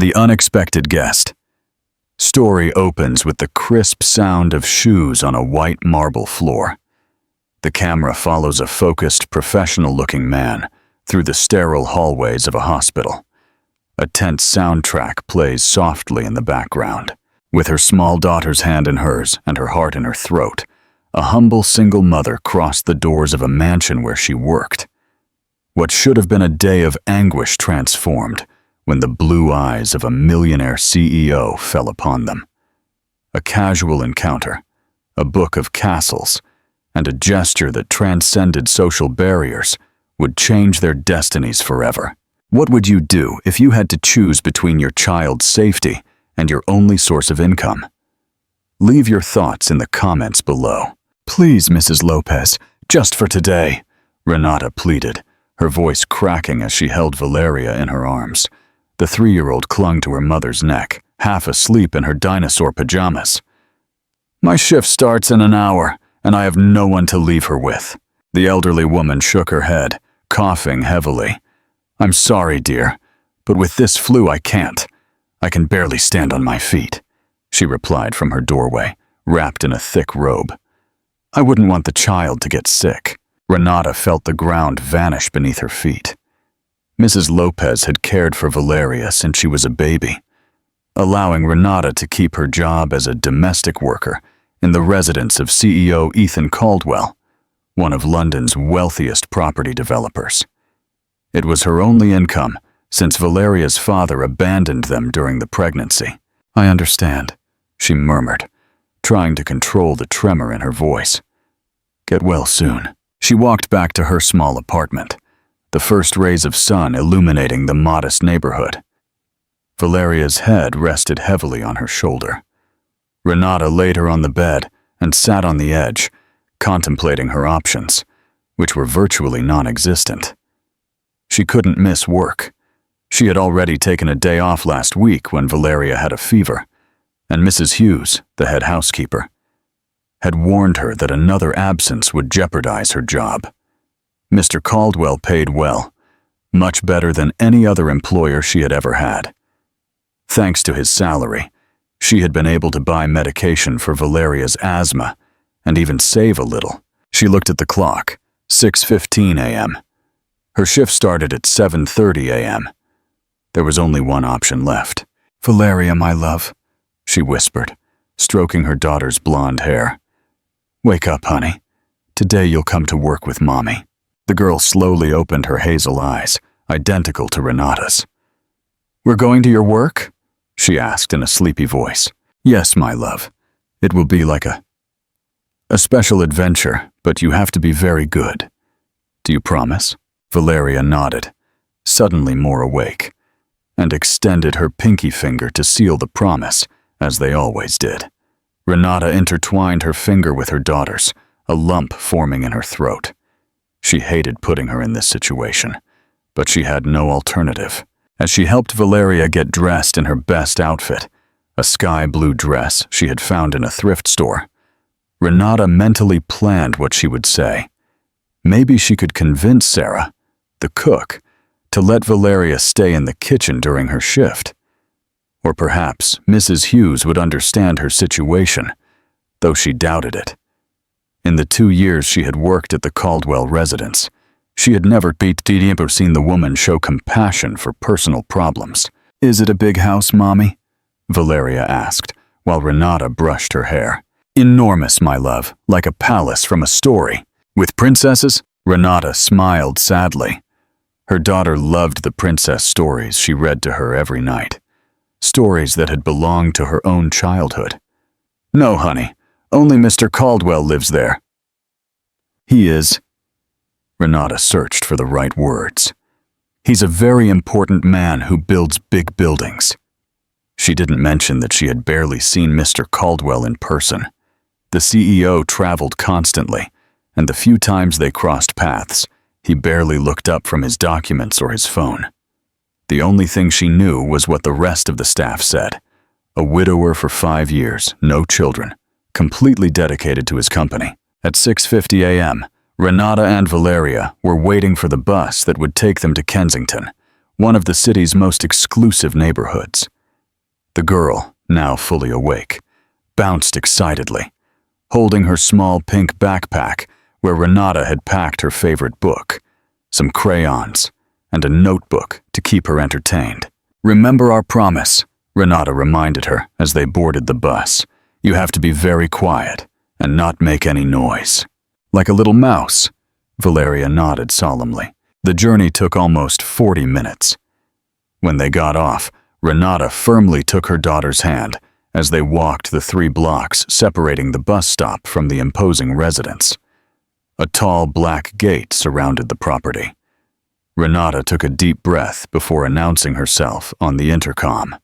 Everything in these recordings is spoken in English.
The unexpected guest. Story opens with the crisp sound of shoes on a white marble floor. The camera follows a focused, professional-looking man through the sterile hallways of a hospital. A tense soundtrack plays softly in the background. With her small daughter's hand in hers and her heart in her throat, a humble single mother crossed the doors of a mansion where she worked. What should have been a day of anguish transformed when the blue eyes of a millionaire CEO fell upon them. A casual encounter, a book of castles, and a gesture that transcended social barriers would change their destinies forever. What would you do if you had to choose between your child's safety and your only source of income? Leave your thoughts in the comments below. Please, Mrs. Lopez, just for today, Renata pleaded, her voice cracking as she held Valeria in her arms. The 3-year-old clung to her mother's neck, half asleep in her dinosaur pajamas. My shift starts in an hour, and I have no one to leave her with. The elderly woman shook her head, coughing heavily. I'm sorry, dear, but with this flu I can't. I can barely stand on my feet, she replied from her doorway, wrapped in a thick robe. I wouldn't want the child to get sick. Renata felt the ground vanish beneath her feet. Mrs. Lopez had cared for Valeria since she was a baby, allowing Renata to keep her job as a domestic worker in the residence of CEO Ethan Caldwell, one of London's wealthiest property developers. It was her only income since Valeria's father abandoned them during the pregnancy. I understand, she murmured, trying to control the tremor in her voice. Get well soon. She walked back to her small apartment, the first rays of sun illuminating the modest neighborhood. Valeria's head rested heavily on her shoulder. Renata laid her on the bed and sat on the edge, contemplating her options, which were virtually non-existent. She couldn't miss work. She had already taken a day off last week when Valeria had a fever, and Mrs. Hughes, the head housekeeper, had warned her that another absence would jeopardize her job. Mr. Caldwell paid well, much better than any other employer she had ever had. Thanks to his salary, she had been able to buy medication for Valeria's asthma and even save a little. She looked at the clock, 6:15 a.m. Her shift started at 7:30 a.m. There was only one option left. Valeria, my love, she whispered, stroking her daughter's blonde hair. Wake up, honey. Today you'll come to work with Mommy. The girl slowly opened her hazel eyes, identical to Renata's. We're going to your work? She asked in a sleepy voice. Yes, my love. It will be like a special adventure, but you have to be very good. Do you promise? Valeria nodded, suddenly more awake, and extended her pinky finger to seal the promise, as they always did. Renata intertwined her finger with her daughter's, a lump forming in her throat. She hated putting her in this situation, but she had no alternative. As she helped Valeria get dressed in her best outfit, a sky blue dress she had found in a thrift store, Renata mentally planned what she would say. Maybe she could convince Sarah, the cook, to let Valeria stay in the kitchen during her shift. Or perhaps Mrs. Hughes would understand her situation, though she doubted it. In the 2 years she had worked at the Caldwell residence, she had never seen the woman show compassion for personal problems. Is it a big house, Mommy? Valeria asked, while Renata brushed her hair. Enormous, my love, like a palace from a story. With princesses? Renata smiled sadly. Her daughter loved the princess stories she read to her every night. Stories that had belonged to her own childhood. No, honey. Only Mr. Caldwell lives there. He is. Renata searched for the right words. He's a very important man who builds big buildings. She didn't mention that she had barely seen Mr. Caldwell in person. The CEO traveled constantly, and the few times they crossed paths, he barely looked up from his documents or his phone. The only thing she knew was what the rest of the staff said. A widower for 5 years, no children, completely dedicated to his company. At 6:50 a.m., Renata and Valeria were waiting for the bus that would take them to Kensington, one of the city's most exclusive neighborhoods. The girl, now fully awake, bounced excitedly, holding her small pink backpack where Renata had packed her favorite book, some crayons, and a notebook to keep her entertained. "Remember our promise," Renata reminded her as they boarded the bus. "You have to be very quiet and not make any noise." "Like a little mouse," Valeria nodded solemnly. The journey took almost 40 minutes. When they got off, Renata firmly took her daughter's hand as they walked the 3 blocks separating the bus stop from the imposing residence. A tall black gate surrounded the property. Renata took a deep breath before announcing herself on the intercom.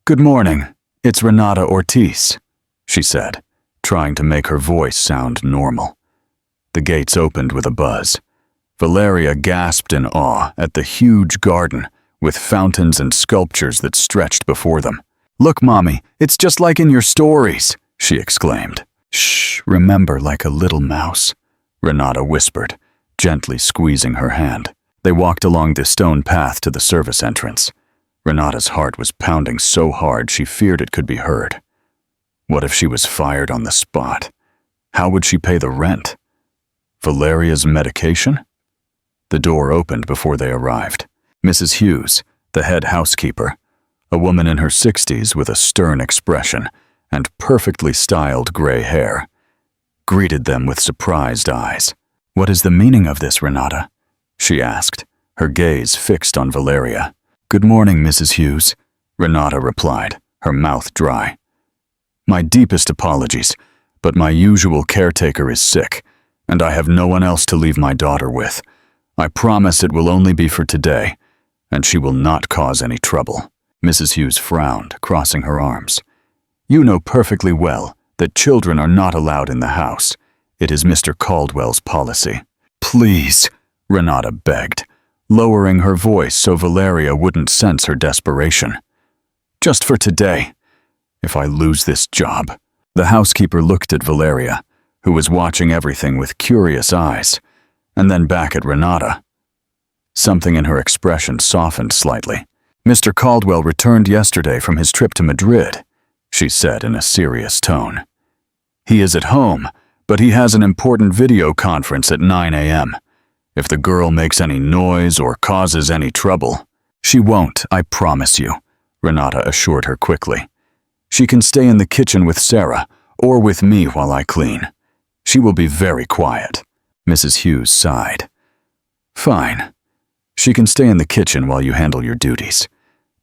"Good morning, it's Renata Ortiz," she said, trying to make her voice sound normal. The gates opened with a buzz. Valeria gasped in awe at the huge garden with fountains and sculptures that stretched before them. "Look, Mommy, it's just like in your stories," she exclaimed. "Shh, remember, like a little mouse," Renata whispered, gently squeezing her hand. They walked along the stone path to the service entrance. Renata's heart was pounding so hard she feared it could be heard. What if she was fired on the spot? How would she pay the rent? Valeria's medication? The door opened before they arrived. Mrs. Hughes, the head housekeeper, a woman in her 60s with a stern expression and perfectly styled gray hair, greeted them with surprised eyes. "What is the meaning of this, Renata?" she asked, her gaze fixed on Valeria. "Good morning, Mrs. Hughes," Renata replied, her mouth dry. "My deepest apologies, but my usual caretaker is sick, and I have no one else to leave my daughter with. I promise it will only be for today, and she will not cause any trouble." Mrs. Hughes frowned, crossing her arms. "You know perfectly well that children are not allowed in the house. It is Mr. Caldwell's policy." "Please," Renata begged, lowering her voice so Valeria wouldn't sense her desperation. "Just for today. If I lose this job." The housekeeper looked at Valeria, who was watching everything with curious eyes, and then back at Renata. Something in her expression softened slightly. "Mr. Caldwell returned yesterday from his trip to Madrid," she said in a serious tone. "He is at home, but he has an important video conference at 9 a.m. If the girl makes any noise or causes any trouble—" "She won't, I promise you," Renata assured her quickly. "She can stay in the kitchen with Sarah, or with me while I clean. She will be very quiet." Mrs. Hughes sighed. "Fine. She can stay in the kitchen while you handle your duties.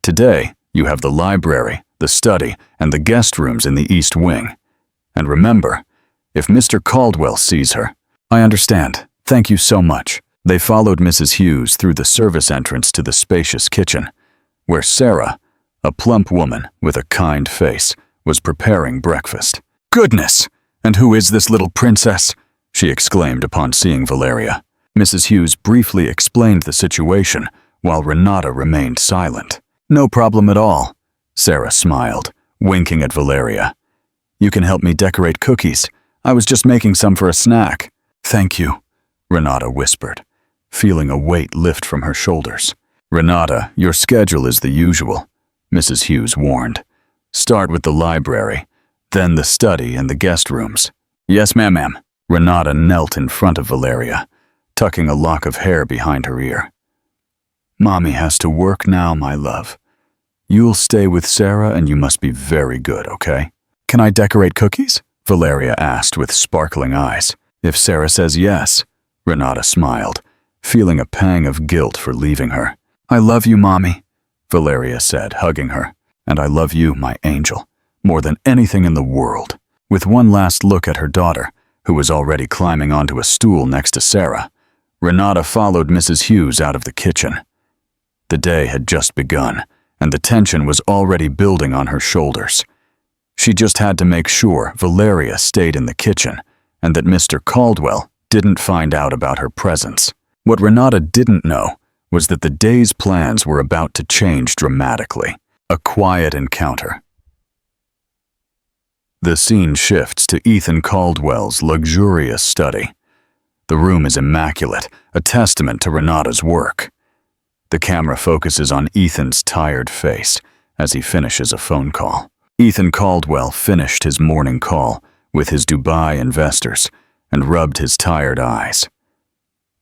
Today, you have the library, the study, and the guest rooms in the East Wing. And remember, if Mr. Caldwell sees her—" "I understand. Thank you so much." They followed Mrs. Hughes through the service entrance to the spacious kitchen, where Sarah, a plump woman with a kind face, was preparing breakfast. "Goodness! And who is this little princess?" she exclaimed upon seeing Valeria. Mrs. Hughes briefly explained the situation, while Renata remained silent. "No problem at all," Sarah smiled, winking at Valeria. "You can help me decorate cookies. I was just making some for a snack." "Thank you," Renata whispered, feeling a weight lift from her shoulders. "Renata, your schedule is the usual," Mrs. Hughes warned. "Start with the library, then the study and the guest rooms." "Yes, ma'am." Renata knelt in front of Valeria, tucking a lock of hair behind her ear. "Mommy has to work now, my love. You'll stay with Sarah and you must be very good, okay?" "Can I decorate cookies?" Valeria asked with sparkling eyes. "If Sarah says yes," Renata smiled, feeling a pang of guilt for leaving her. "I love you, Mommy," Valeria said, hugging her. "And I love you, my angel, more than anything in the world." With one last look at her daughter, who was already climbing onto a stool next to Sarah, Renata followed Mrs. Hughes out of the kitchen. The day had just begun, and the tension was already building on her shoulders. She just had to make sure Valeria stayed in the kitchen and that Mr. Caldwell didn't find out about her presence. What Renata didn't know was that the day's plans were about to change dramatically. A quiet encounter. The scene shifts to Ethan Caldwell's luxurious study. The room is immaculate, a testament to Renata's work. The camera focuses on Ethan's tired face, as he finishes a phone call. Ethan Caldwell finished his morning call with his Dubai investors and rubbed his tired eyes.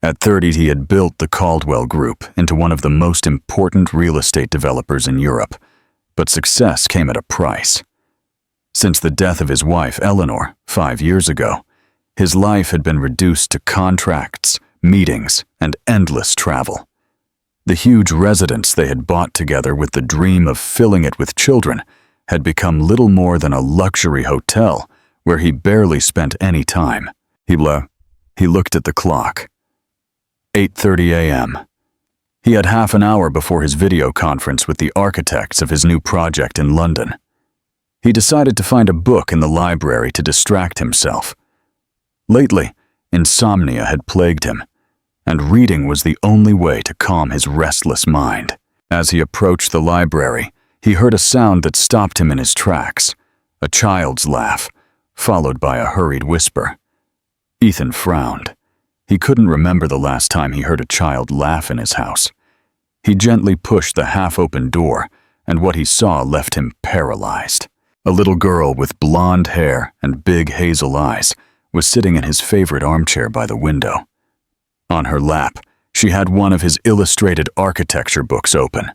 At 30, he had built the Caldwell Group into one of the most important real estate developers in Europe, but success came at a price. Since the death of his wife, Eleanor, 5 years ago, his life had been reduced to contracts, meetings, and endless travel. The huge residence they had bought together with the dream of filling it with children had become little more than a luxury hotel where he barely spent any time. He looked at the clock. 8:30 a.m. He had half an hour before his video conference with the architects of his new project in London. He decided to find a book in the library to distract himself. Lately, insomnia had plagued him, and reading was the only way to calm his restless mind. As he approached the library, he heard a sound that stopped him in his tracks, a child's laugh, followed by a hurried whisper. Ethan frowned. He couldn't remember the last time he heard a child laugh in his house. He gently pushed the half-open door, and what he saw left him paralyzed. A little girl with blonde hair and big hazel eyes was sitting in his favorite armchair by the window. On her lap, she had one of his illustrated architecture books open.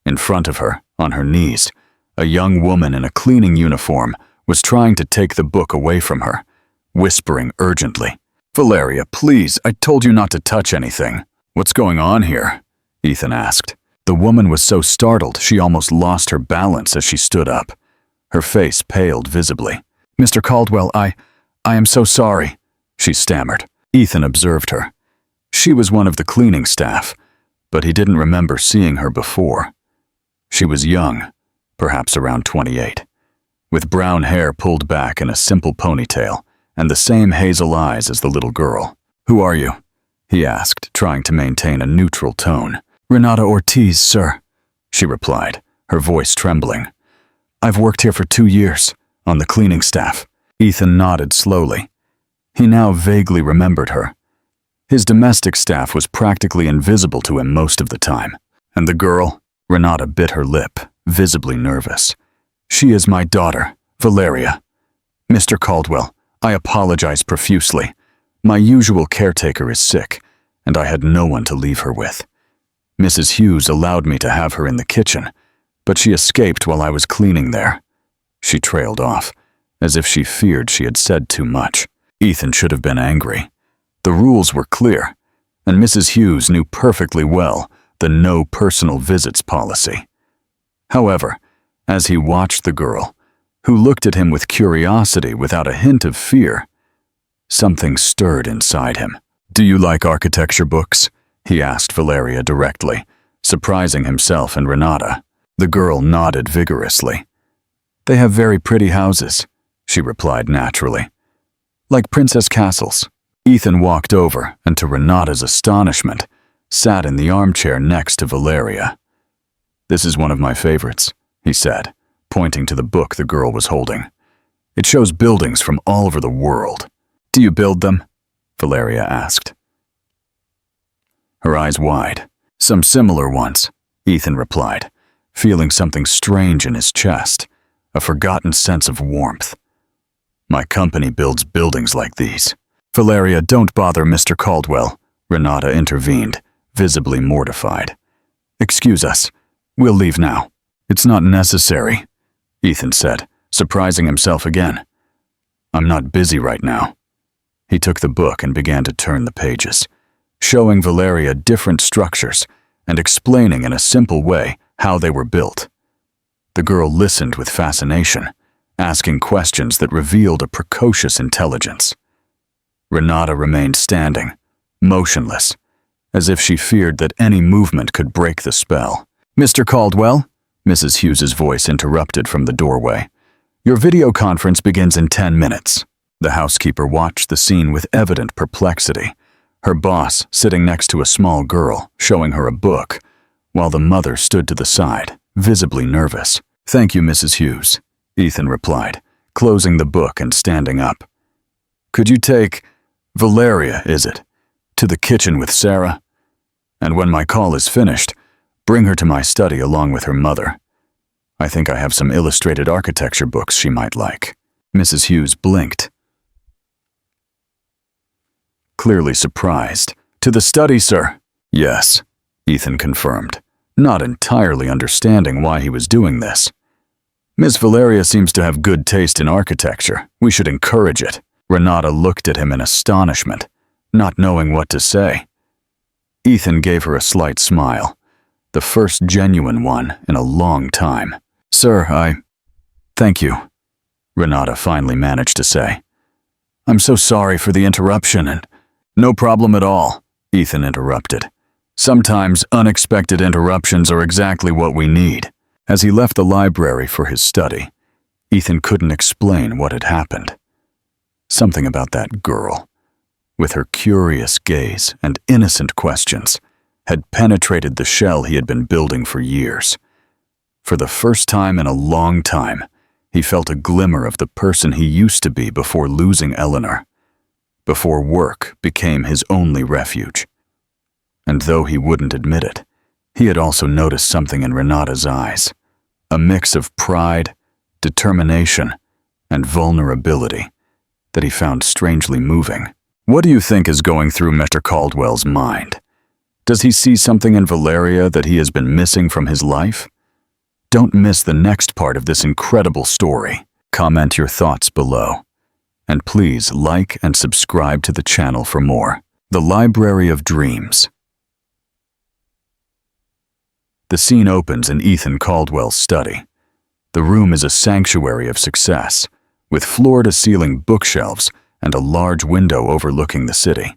In front of her, on her knees, a young woman in a cleaning uniform was trying to take the book away from her, whispering urgently, "Valeria, please, I told you not to touch anything." "What's going on here?" Ethan asked. The woman was so startled she almost lost her balance as she stood up. Her face paled visibly. "Mr. Caldwell, I am so sorry," she stammered. Ethan observed her. She was one of the cleaning staff, but he didn't remember seeing her before. She was young, perhaps around 28, with brown hair pulled back in a simple ponytail and the same hazel eyes as the little girl. "Who are you?" he asked, trying to maintain a neutral tone. "Renata Ortiz, sir," she replied, her voice trembling. "I've worked here for 2 years, on the cleaning staff." Ethan nodded slowly. He now vaguely remembered her. His domestic staff was practically invisible to him most of the time. "And the girl?" Renata bit her lip, visibly nervous. "She is my daughter, Valeria. Mr. Caldwell, I apologize profusely. My usual caretaker is sick, and I had no one to leave her with. Mrs. Hughes allowed me to have her in the kitchen, but she escaped while I was cleaning there." She trailed off, as if she feared she had said too much. Ethan should have been angry. The rules were clear, and Mrs. Hughes knew perfectly well the no personal visits policy. However, as he watched the girl, who looked at him with curiosity without a hint of fear, something stirred inside him. "Do you like architecture books?" he asked Valeria directly, surprising himself and Renata. The girl nodded vigorously. "They have very pretty houses," she replied naturally. "Like princess castles." Ethan walked over and, to Renata's astonishment, sat in the armchair next to Valeria. "This is one of my favorites," he said, pointing to the book the girl was holding. "It shows buildings from all over the world." "Do you build them?" Valeria asked. Her eyes wide. "Some similar ones," Ethan replied, feeling something strange in his chest, a forgotten sense of warmth. "My company builds buildings like these." "Valeria, don't bother Mr. Caldwell," Renata intervened, visibly mortified. "Excuse us. We'll leave now." "It's not necessary," Ethan said, surprising himself again. "I'm not busy right now." He took the book and began to turn the pages, showing Valeria different structures and explaining in a simple way how they were built. The girl listened with fascination, asking questions that revealed a precocious intelligence. Renata remained standing, motionless, as if she feared that any movement could break the spell. "Mr. Caldwell," Mrs. Hughes's voice interrupted from the doorway, "your video conference begins in 10 minutes. The housekeeper watched the scene with evident perplexity, her boss sitting next to a small girl, showing her a book, while the mother stood to the side, visibly nervous. "Thank you, Mrs. Hughes," Ethan replied, closing the book and standing up. "Could you take Valeria, is it, to the kitchen with Sarah? And when my call is finished, bring her to my study along with her mother. I think I have some illustrated architecture books she might like. Mrs. Hughes blinked, clearly surprised. To the study, sir. Yes, Ethan confirmed, not entirely understanding why he was doing this. Miss Valeria seems to have good taste in architecture. We should encourage it. Renata looked at him in astonishment, not knowing what to say. Ethan gave her a slight smile, the first genuine one in a long time. Sir, Thank you, Renata finally managed to say. I'm so sorry for the interruption and… No problem at all, Ethan interrupted. Sometimes unexpected interruptions are exactly what we need. As he left the library for his study, Ethan couldn't explain what had happened. Something about that girl, with her curious gaze and innocent questions, had penetrated the shell he had been building for years. For the first time in a long time, he felt a glimmer of the person he used to be before losing Eleanor, before work became his only refuge. And though he wouldn't admit it, he had also noticed something in Renata's eyes, a mix of pride, determination, and vulnerability that he found strangely moving. What do you think is going through Mr. Caldwell's mind? Does he see something in Valeria that he has been missing from his life? Don't miss the next part of this incredible story. Comment your thoughts below. And please like and subscribe to the channel for more. The Library of Dreams. The scene opens in Ethan Caldwell's study. The room is a sanctuary of success, with floor-to-ceiling bookshelves and a large window overlooking the city.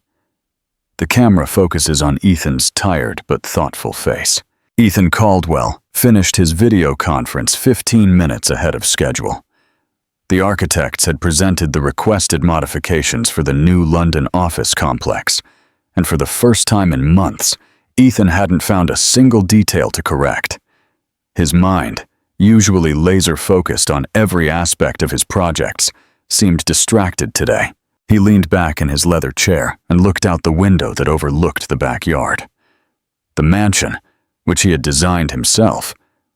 The camera focuses on Ethan's tired but thoughtful face. Ethan Caldwell finished his video conference 15 minutes ahead of schedule. The architects had presented the requested modifications for the new London office complex, and for the first time in months, Ethan hadn't found a single detail to correct. His mind, usually laser-focused on every aspect of his projects, seemed distracted today. He leaned back in his leather chair and looked out the window that overlooked the backyard. The mansion, which he had designed himself,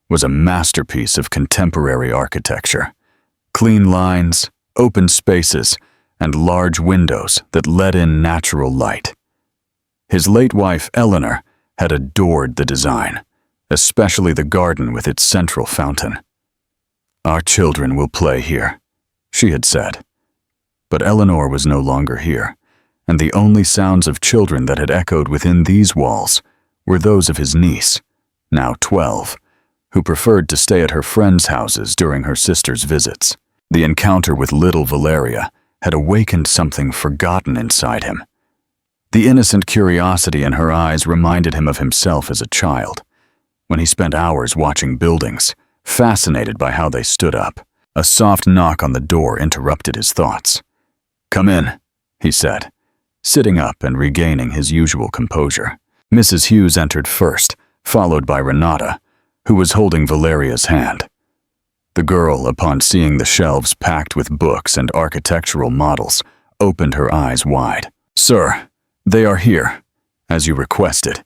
was a masterpiece of contemporary architecture. Clean lines, open spaces, and large windows that let in natural light. His late wife, Eleanor, had adored the design, especially the garden with its central fountain. "Our children will play here," she had said. But Eleanor was no longer here, and the only sounds of children that had echoed within these walls were those of his niece, now 12, who preferred to stay at her friends' houses during her sister's visits. The encounter with little Valeria had awakened something forgotten inside him. The innocent curiosity in her eyes reminded him of himself as a child, when he spent hours watching buildings, fascinated by how they stood up. A soft knock on the door interrupted his thoughts. "Come in," he said, sitting up and regaining his usual composure. Mrs. Hughes entered first, followed by Renata, who was holding Valeria's hand. The girl, upon seeing the shelves packed with books and architectural models, opened her eyes wide. "Sir, they are here, as you requested,"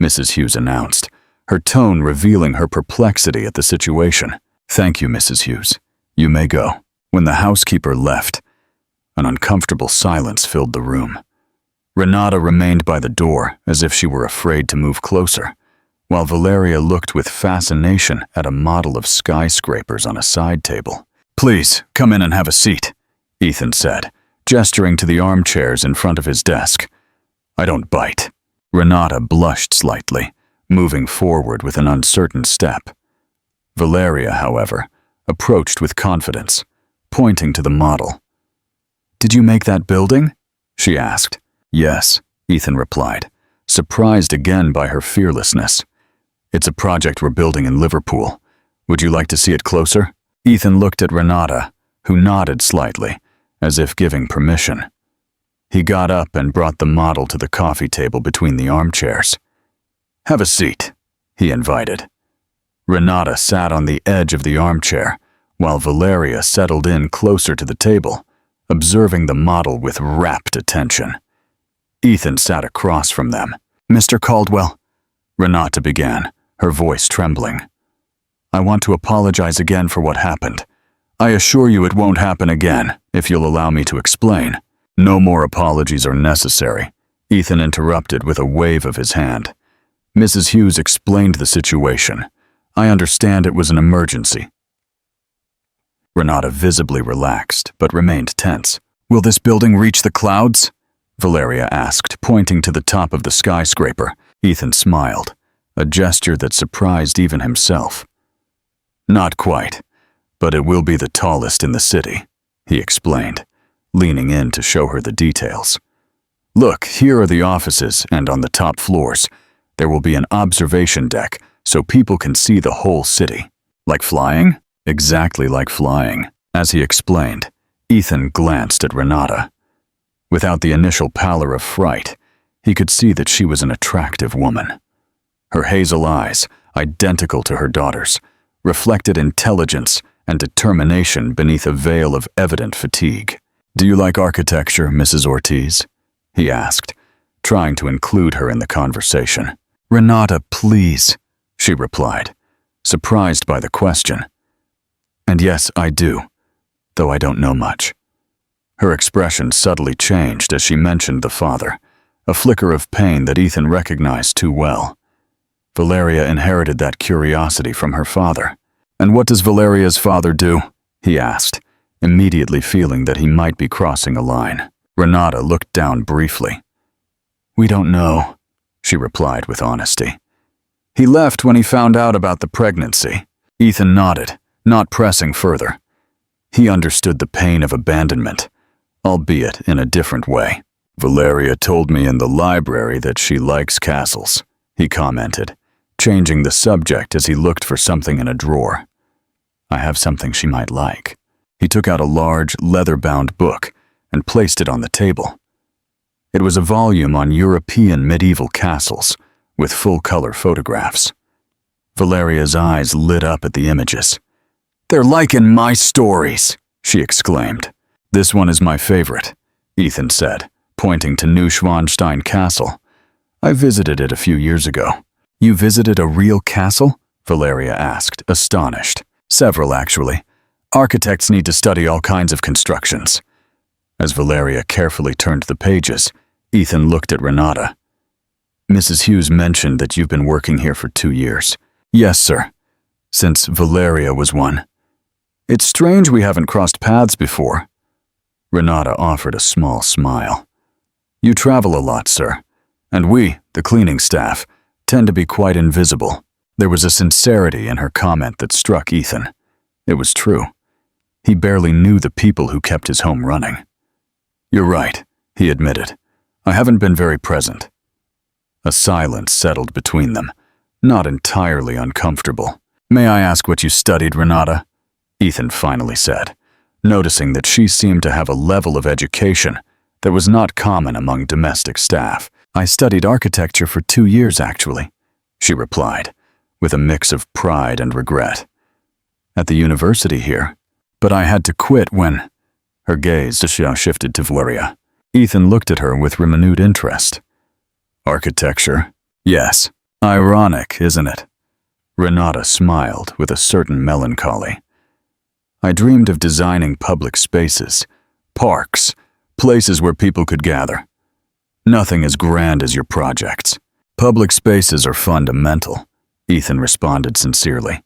Mrs. Hughes announced, her tone revealing her perplexity at the situation. "Thank you, Mrs. Hughes. You may go." When the housekeeper left, an uncomfortable silence filled the room. Renata remained by the door as if she were afraid to move closer, while Valeria looked with fascination at a model of skyscrapers on a side table. "Please, come in and have a seat," Ethan said, gesturing to the armchairs in front of his desk. "I don't bite." Renata blushed slightly, moving forward with an uncertain step. Valeria, however, approached with confidence, pointing to the model. "Did you make that building?" she asked. "Yes," Ethan replied, surprised again by her fearlessness. "It's a project we're building in Liverpool. Would you like to see it closer?" Ethan looked at Renata, who nodded slightly, as if giving permission. He got up and brought the model to the coffee table between the armchairs. "Have a seat," he invited. Renata sat on the edge of the armchair, while Valeria settled in closer to the table, observing the model with rapt attention. Ethan sat across from them. "Mr. Caldwell," Renata began, her voice trembling. I want to apologize again for what happened. I assure you it won't happen again, if you'll allow me to explain." "No more apologies are necessary," Ethan interrupted with a wave of his hand. Mrs. Hughes explained the situation. "I understand it was an emergency." Renata visibly relaxed, but remained tense. "Will this building reach the clouds?" Valeria asked, pointing to the top of the skyscraper. Ethan smiled, a gesture that surprised even himself. "Not quite, but it will be the tallest in the city," he explained, leaning in to show her the details. "Look, here are the offices, and on the top floors, there will be an observation deck so people can see the whole city." "Like flying?" "Exactly like flying." As he explained, Ethan glanced at Renata. Without the initial pallor of fright, he could see that she was an attractive woman. Her hazel eyes, identical to her daughter's, reflected intelligence and determination beneath a veil of evident fatigue. "Do you like architecture, Mrs. Ortiz?" he asked, trying to include her in the conversation. "Renata, please," she replied, surprised by the question. "And yes, I do, though I don't know much." Her expression subtly changed as she mentioned the father, a flicker of pain that Ethan recognized too well. Valeria inherited that curiosity from her father. "And what does Valeria's father do?" he asked, immediately feeling that he might be crossing a line. Renata looked down briefly. "We don't know," she replied with honesty. "He left when he found out about the pregnancy." Ethan nodded, not pressing further. He understood the pain of abandonment, albeit in a different way. "Valeria told me in the library that she likes castles," he commented, changing the subject as he looked for something in a drawer. "I have something she might like." He took out a large, leather-bound book and placed it on the table. It was a volume on European medieval castles, with full-color photographs. Valeria's eyes lit up at the images. "They're like in my stories," she exclaimed. "This one is my favorite," Ethan said, pointing to Neuschwanstein Castle. "I visited it a few years ago." "You visited a real castle?" Valeria asked, astonished. "Several, actually. Architects need to study all kinds of constructions." As Valeria carefully turned the pages, Ethan looked at Renata. "Mrs. Hughes mentioned that you've been working here for 2 years." "Yes, sir. Since Valeria was one." "It's strange we haven't crossed paths before." Renata offered a small smile. "You travel a lot, sir, and we, the cleaning staff, tend to be quite invisible." There was a sincerity in her comment that struck Ethan. It was true. He barely knew the people who kept his home running. "You're right," he admitted. "I haven't been very present." A silence settled between them, not entirely uncomfortable. "May I ask what you studied, Renata?" Ethan finally said, noticing that she seemed to have a level of education that was not common among domestic staff. "I studied architecture for 2 years, actually," she replied, with a mix of pride and regret. "At the university here. But I had to quit when—" Her gaze shifted to Valeria. Ethan looked at her with renewed interest. "Architecture? Yes. Ironic, isn't it?" Renata smiled with a certain melancholy. "I dreamed of designing public spaces, parks, places where people could gather. Nothing as grand as your projects." "Public spaces are fundamental," Ethan responded sincerely.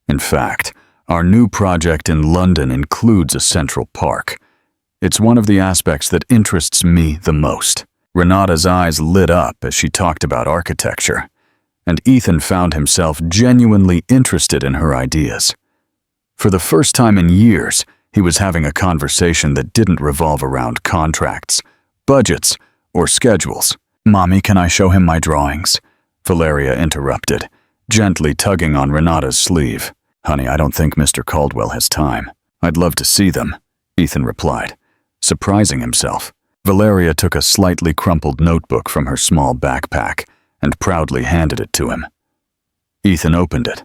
"In fact, our new project in London includes a central park. It's one of the aspects that interests me the most." Renata's eyes lit up as she talked about architecture, and Ethan found himself genuinely interested in her ideas. For the first time in years, he was having a conversation that didn't revolve around contracts, budgets, or schedules. "Mommy, can I show him my drawings?" Valeria interrupted, gently tugging on Renata's sleeve. "Honey, I don't think Mr. Caldwell has time." "I'd love to see them," Ethan replied, surprising himself. Valeria took a slightly crumpled notebook from her small backpack and proudly handed it to him. Ethan opened it,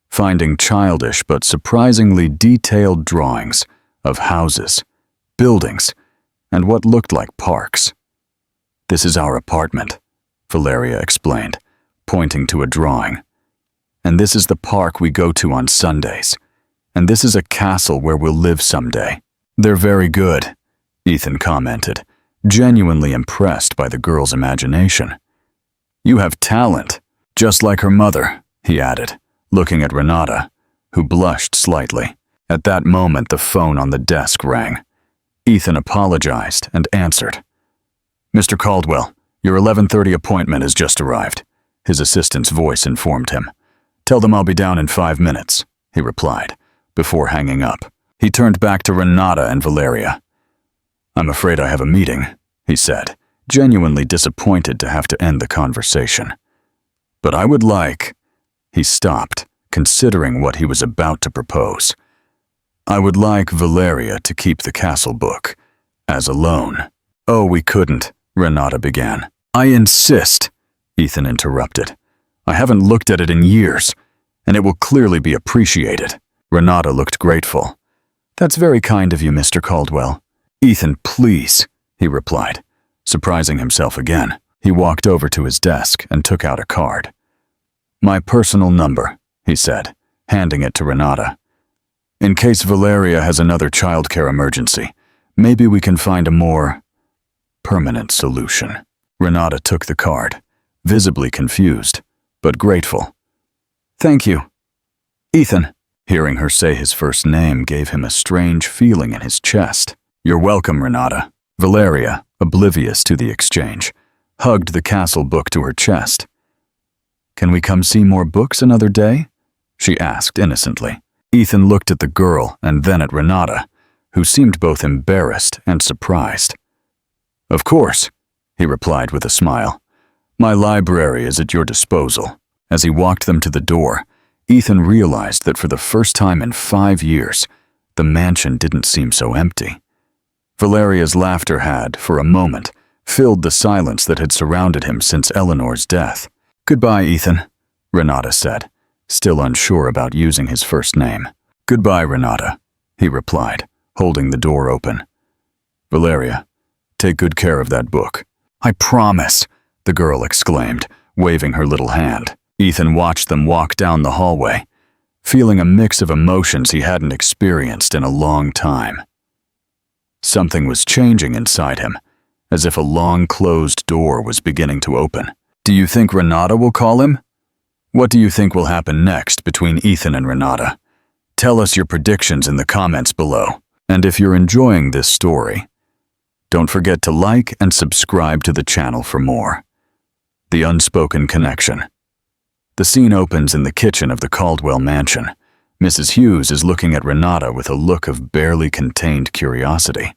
finding childish but surprisingly detailed drawings of houses, buildings, and what looked like parks. "This is our apartment," Valeria explained, pointing to a drawing. And this is the park we go to on Sundays. And this is a castle where we'll live someday. They're very good, Ethan commented, genuinely impressed by the girl's imagination. You have talent, just like her mother, he added, looking at Renata, who blushed slightly. At that moment, the phone on the desk rang. Ethan apologized and answered. Mr. Caldwell, your 11:30 appointment has just arrived, his assistant's voice informed him. Tell them I'll be down in 5 minutes, he replied, before hanging up. He turned back to Renata and Valeria. I'm afraid I have a meeting, he said, genuinely disappointed to have to end the conversation. But I would like... He stopped, considering what he was about to propose. I would like Valeria to keep the castle book, as a loan. Oh, we couldn't, Renata began. I insist, Ethan interrupted. I haven't looked at it in years, and it will clearly be appreciated. Renata looked grateful. That's very kind of you, Mr. Caldwell. Ethan, please, he replied, surprising himself again. He walked over to his desk and took out a card. My personal number, he said, handing it to Renata. In case Valeria has another childcare emergency, maybe we can find a more permanent solution. Renata took the card, visibly confused, but grateful. Thank you. Ethan. Hearing her say his first name gave him a strange feeling in his chest. You're welcome, Renata. Valeria, oblivious to the exchange, hugged the castle book to her chest. Can we come see more books another day? She asked innocently. Ethan looked at the girl and then at Renata, who seemed both embarrassed and surprised. Of course, he replied with a smile. My library is at your disposal. As he walked them to the door, Ethan realized that for the first time in 5 years, the mansion didn't seem so empty. Valeria's laughter had, for a moment, filled the silence that had surrounded him since Eleanor's death. Goodbye, Ethan, Renata said, still unsure about using his first name. Goodbye, Renata, he replied, holding the door open. Valeria, take good care of that book. I promise, the girl exclaimed, waving her little hand. Ethan watched them walk down the hallway, feeling a mix of emotions he hadn't experienced in a long time. Something was changing inside him, as if a long-closed door was beginning to open. Do you think Renata will call him? What do you think will happen next between Ethan and Renata? Tell us your predictions in the comments below. And if you're enjoying this story, don't forget to like and subscribe to the channel for more. The Unspoken Connection. The scene opens in the kitchen of the Caldwell mansion. Mrs. Hughes is looking at Renata with a look of barely contained curiosity.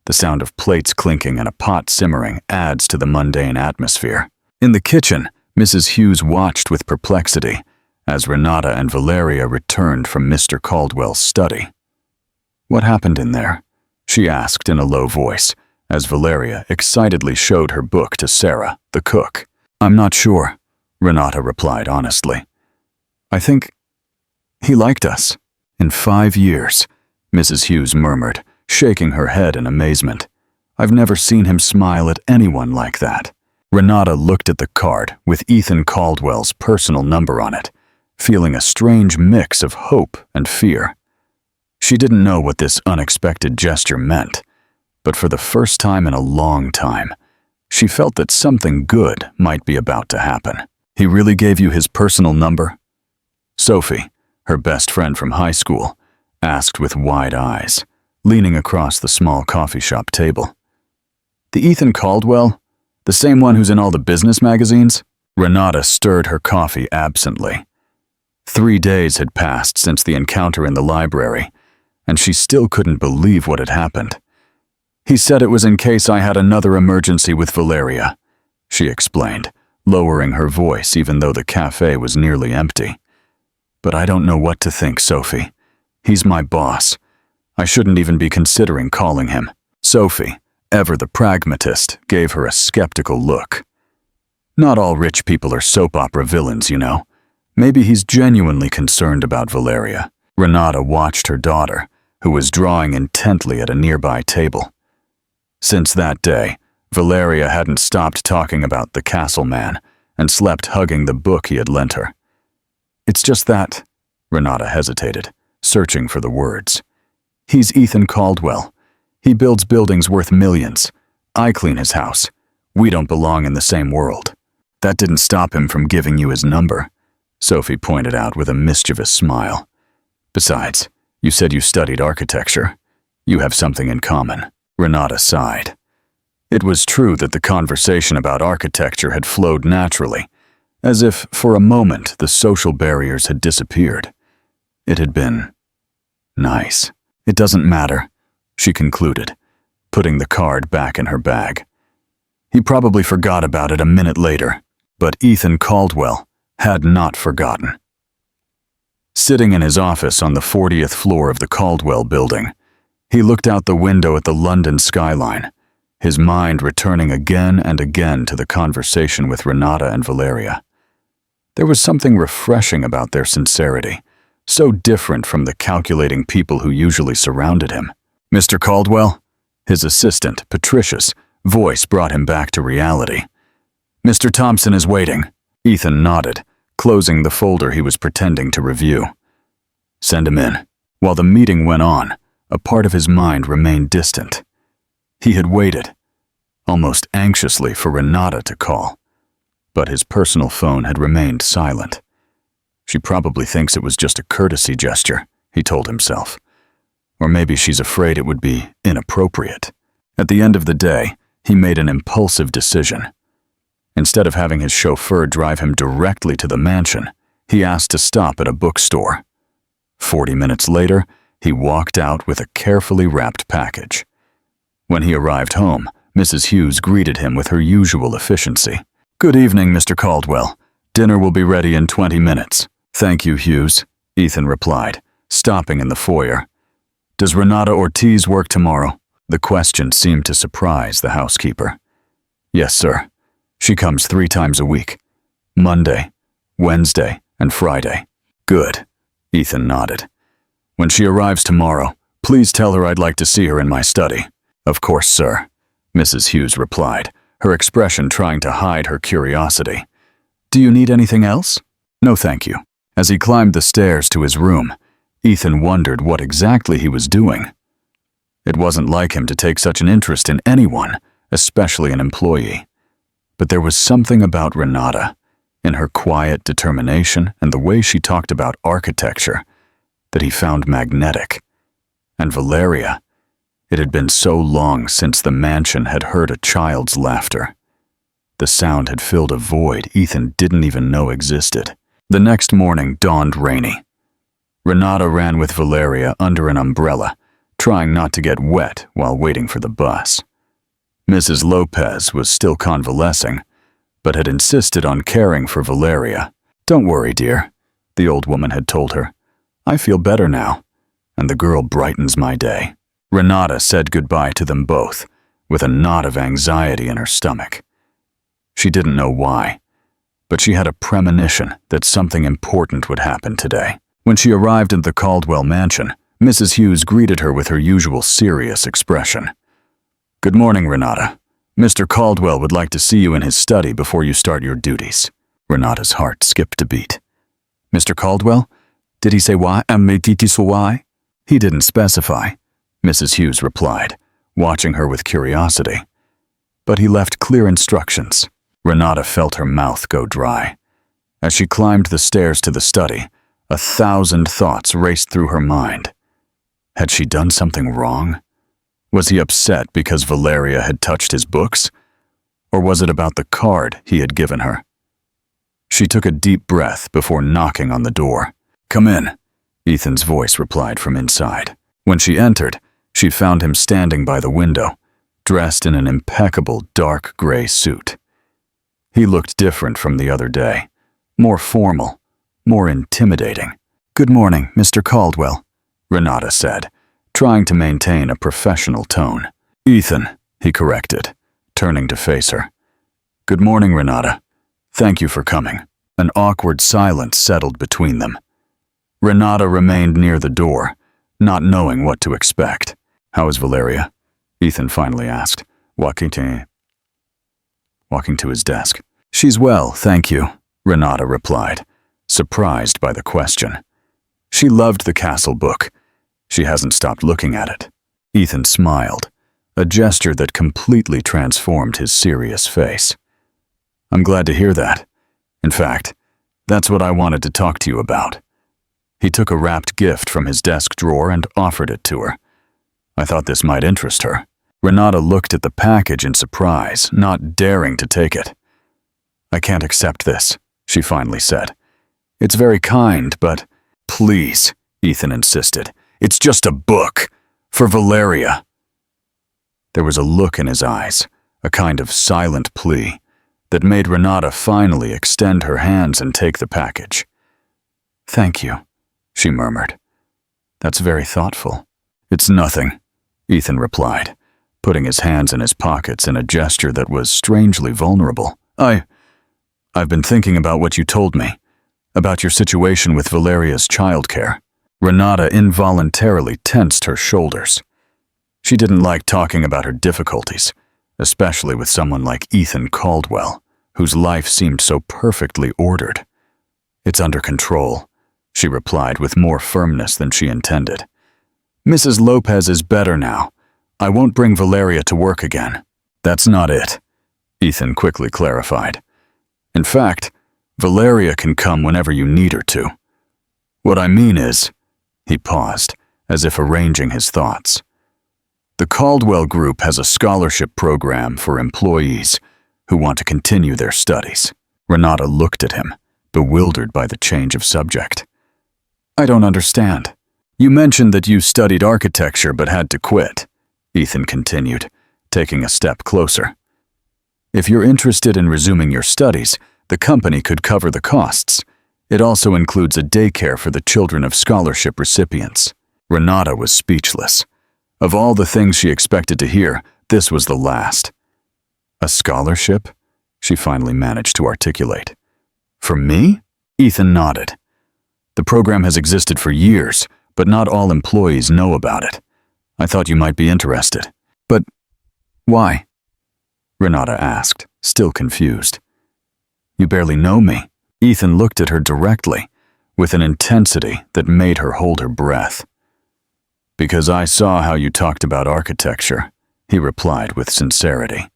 The sound of plates clinking and a pot simmering adds to the mundane atmosphere. In the kitchen, Mrs. Hughes watched with perplexity as Renata and Valeria returned from Mr. Caldwell's study. What happened in there? She asked in a low voice, as Valeria excitedly showed her book to Sarah, the cook. I'm not sure, Renata replied honestly. I think he liked us. In 5 years, Mrs. Hughes murmured, shaking her head in amazement. I've never seen him smile at anyone like that. Renata looked at the card with Ethan Caldwell's personal number on it, feeling a strange mix of hope and fear. She didn't know what this unexpected gesture meant, but for the first time in a long time, she felt that something good might be about to happen. He really gave you his personal number? Sophie, her best friend from high school, asked with wide eyes, leaning across the small coffee shop table. The Ethan Caldwell? The same one who's in all the business magazines? Renata stirred her coffee absently. 3 days had passed since the encounter in the library, and she still couldn't believe what had happened. He said it was in case I had another emergency with Valeria, she explained, lowering her voice even though the cafe was nearly empty. But I don't know what to think, Sophie. He's my boss. I shouldn't even be considering calling him. Sophie, ever the pragmatist, gave her a skeptical look. Not all rich people are soap opera villains, you know. Maybe he's genuinely concerned about Valeria. Renata watched her daughter, who was drawing intently at a nearby table. Since that day, Valeria hadn't stopped talking about the castle man and slept hugging the book he had lent her. It's just that, Renata hesitated, searching for the words. He's Ethan Caldwell. He builds buildings worth millions. I clean his house. We don't belong in the same world. That didn't stop him from giving you his number, Sophie pointed out with a mischievous smile. Besides, you said you studied architecture. You have something in common. Renata sighed. It was true that the conversation about architecture had flowed naturally, as if, for a moment, the social barriers had disappeared. It had been nice. It doesn't matter, she concluded, putting the card back in her bag. He probably forgot about it a minute later, but Ethan Caldwell had not forgotten. Sitting in his office on the 40th floor of the Caldwell building, he looked out the window at the London skyline, his mind returning again and again to the conversation with Renata and Valeria. There was something refreshing about their sincerity, so different from the calculating people who usually surrounded him. Mr. Caldwell? His assistant, Patricia's, voice brought him back to reality. Mr. Thompson is waiting. Ethan nodded, closing the folder he was pretending to review. Send him in. While the meeting went on, a part of his mind remained distant. He had waited, almost anxiously, for Renata to call, but his personal phone had remained silent. She probably thinks it was just a courtesy gesture, he told himself. Or maybe she's afraid it would be inappropriate. At the end of the day, he made an impulsive decision. Instead of having his chauffeur drive him directly to the mansion, he asked to stop at a bookstore. 40 minutes later, he walked out with a carefully wrapped package. When he arrived home, Mrs. Hughes greeted him with her usual efficiency. Good evening, Mr. Caldwell. Dinner will be ready in 20 minutes. Thank you, Hughes, Ethan replied, stopping in the foyer. Does Renata Ortiz work tomorrow? The question seemed to surprise the housekeeper. Yes, sir. She comes 3 times a week. Monday, Wednesday, and Friday. Good. Ethan nodded. When she arrives tomorrow, please tell her I'd like to see her in my study. Of course, sir, Mrs. Hughes replied, her expression trying to hide her curiosity. Do you need anything else? No, thank you. As he climbed the stairs to his room, Ethan wondered what exactly he was doing. It wasn't like him to take such an interest in anyone, especially an employee. But there was something about Renata, in her quiet determination and the way she talked about architecture, that he found magnetic. And Valeria, it had been so long since the mansion had heard a child's laughter. The sound had filled a void Ethan didn't even know existed. The next morning dawned rainy. Renata ran with Valeria under an umbrella, trying not to get wet while waiting for the bus. Mrs. Lopez was still convalescing, but had insisted on caring for Valeria. Don't worry, dear, the old woman had told her. I feel better now, and the girl brightens my day. Renata said goodbye to them both, with a knot of anxiety in her stomach. She didn't know why, but she had a premonition that something important would happen today. When she arrived at the Caldwell mansion, Mrs. Hughes greeted her with her usual serious expression. Good morning, Renata. Mr. Caldwell would like to see you in his study before you start your duties. Renata's heart skipped a beat. Mr. Caldwell? Did he say why? Why? He didn't specify, Mrs. Hughes replied, watching her with curiosity. But he left clear instructions. Renata felt her mouth go dry. As she climbed the stairs to the study, 1,000 thoughts raced through her mind. Had she done something wrong? Was he upset because Valeria had touched his books? Or was it about the card he had given her? She took a deep breath before knocking on the door. Come in, Ethan's voice replied from inside. When she entered, she found him standing by the window, dressed in an impeccable dark gray suit. He looked different from the other day, more formal, more intimidating. Good morning, Mr. Caldwell, Renata said, trying to maintain a professional tone. Ethan, he corrected, turning to face her. Good morning, Renata. Thank you for coming. An awkward silence settled between them. Renata remained near the door, not knowing what to expect. How is Valeria? Ethan finally asked, walking to his desk. She's well, thank you, Renata replied, surprised by the question. She loved the castle book. She hasn't stopped looking at it. Ethan smiled, a gesture that completely transformed his serious face. I'm glad to hear that. In fact, that's what I wanted to talk to you about. He took a wrapped gift from his desk drawer and offered it to her. I thought this might interest her. Renata looked at the package in surprise, not daring to take it. I can't accept this, she finally said. It's very kind, but… Please, Ethan insisted. It's just a book. For Valeria. There was a look in his eyes, a kind of silent plea, that made Renata finally extend her hands and take the package. Thank you, she murmured. That's very thoughtful. It's nothing, Ethan replied, putting his hands in his pockets in a gesture that was strangely vulnerable. I've been thinking about what you told me, about your situation with Valeria's childcare. Renata involuntarily tensed her shoulders. She didn't like talking about her difficulties, especially with someone like Ethan Caldwell, whose life seemed so perfectly ordered. It's under control, she replied with more firmness than she intended. Mrs. Lopez is better now. I won't bring Valeria to work again. That's not it, Ethan quickly clarified. In fact, Valeria can come whenever you need her to. What I mean is… He paused, as if arranging his thoughts. The Caldwell Group has a scholarship program for employees who want to continue their studies. Renata looked at him, bewildered by the change of subject. I don't understand. You mentioned that you studied architecture but had to quit, Ethan continued, taking a step closer. If you're interested in resuming your studies, the company could cover the costs. It also includes a daycare for the children of scholarship recipients. Renata was speechless. Of all the things she expected to hear, this was the last. A scholarship? She finally managed to articulate. For me? Ethan nodded. The program has existed for years, but not all employees know about it. I thought you might be interested. But why? Renata asked, still confused. You barely know me. Ethan looked at her directly, with an intensity that made her hold her breath. Because I saw how you talked about architecture, he replied with sincerity.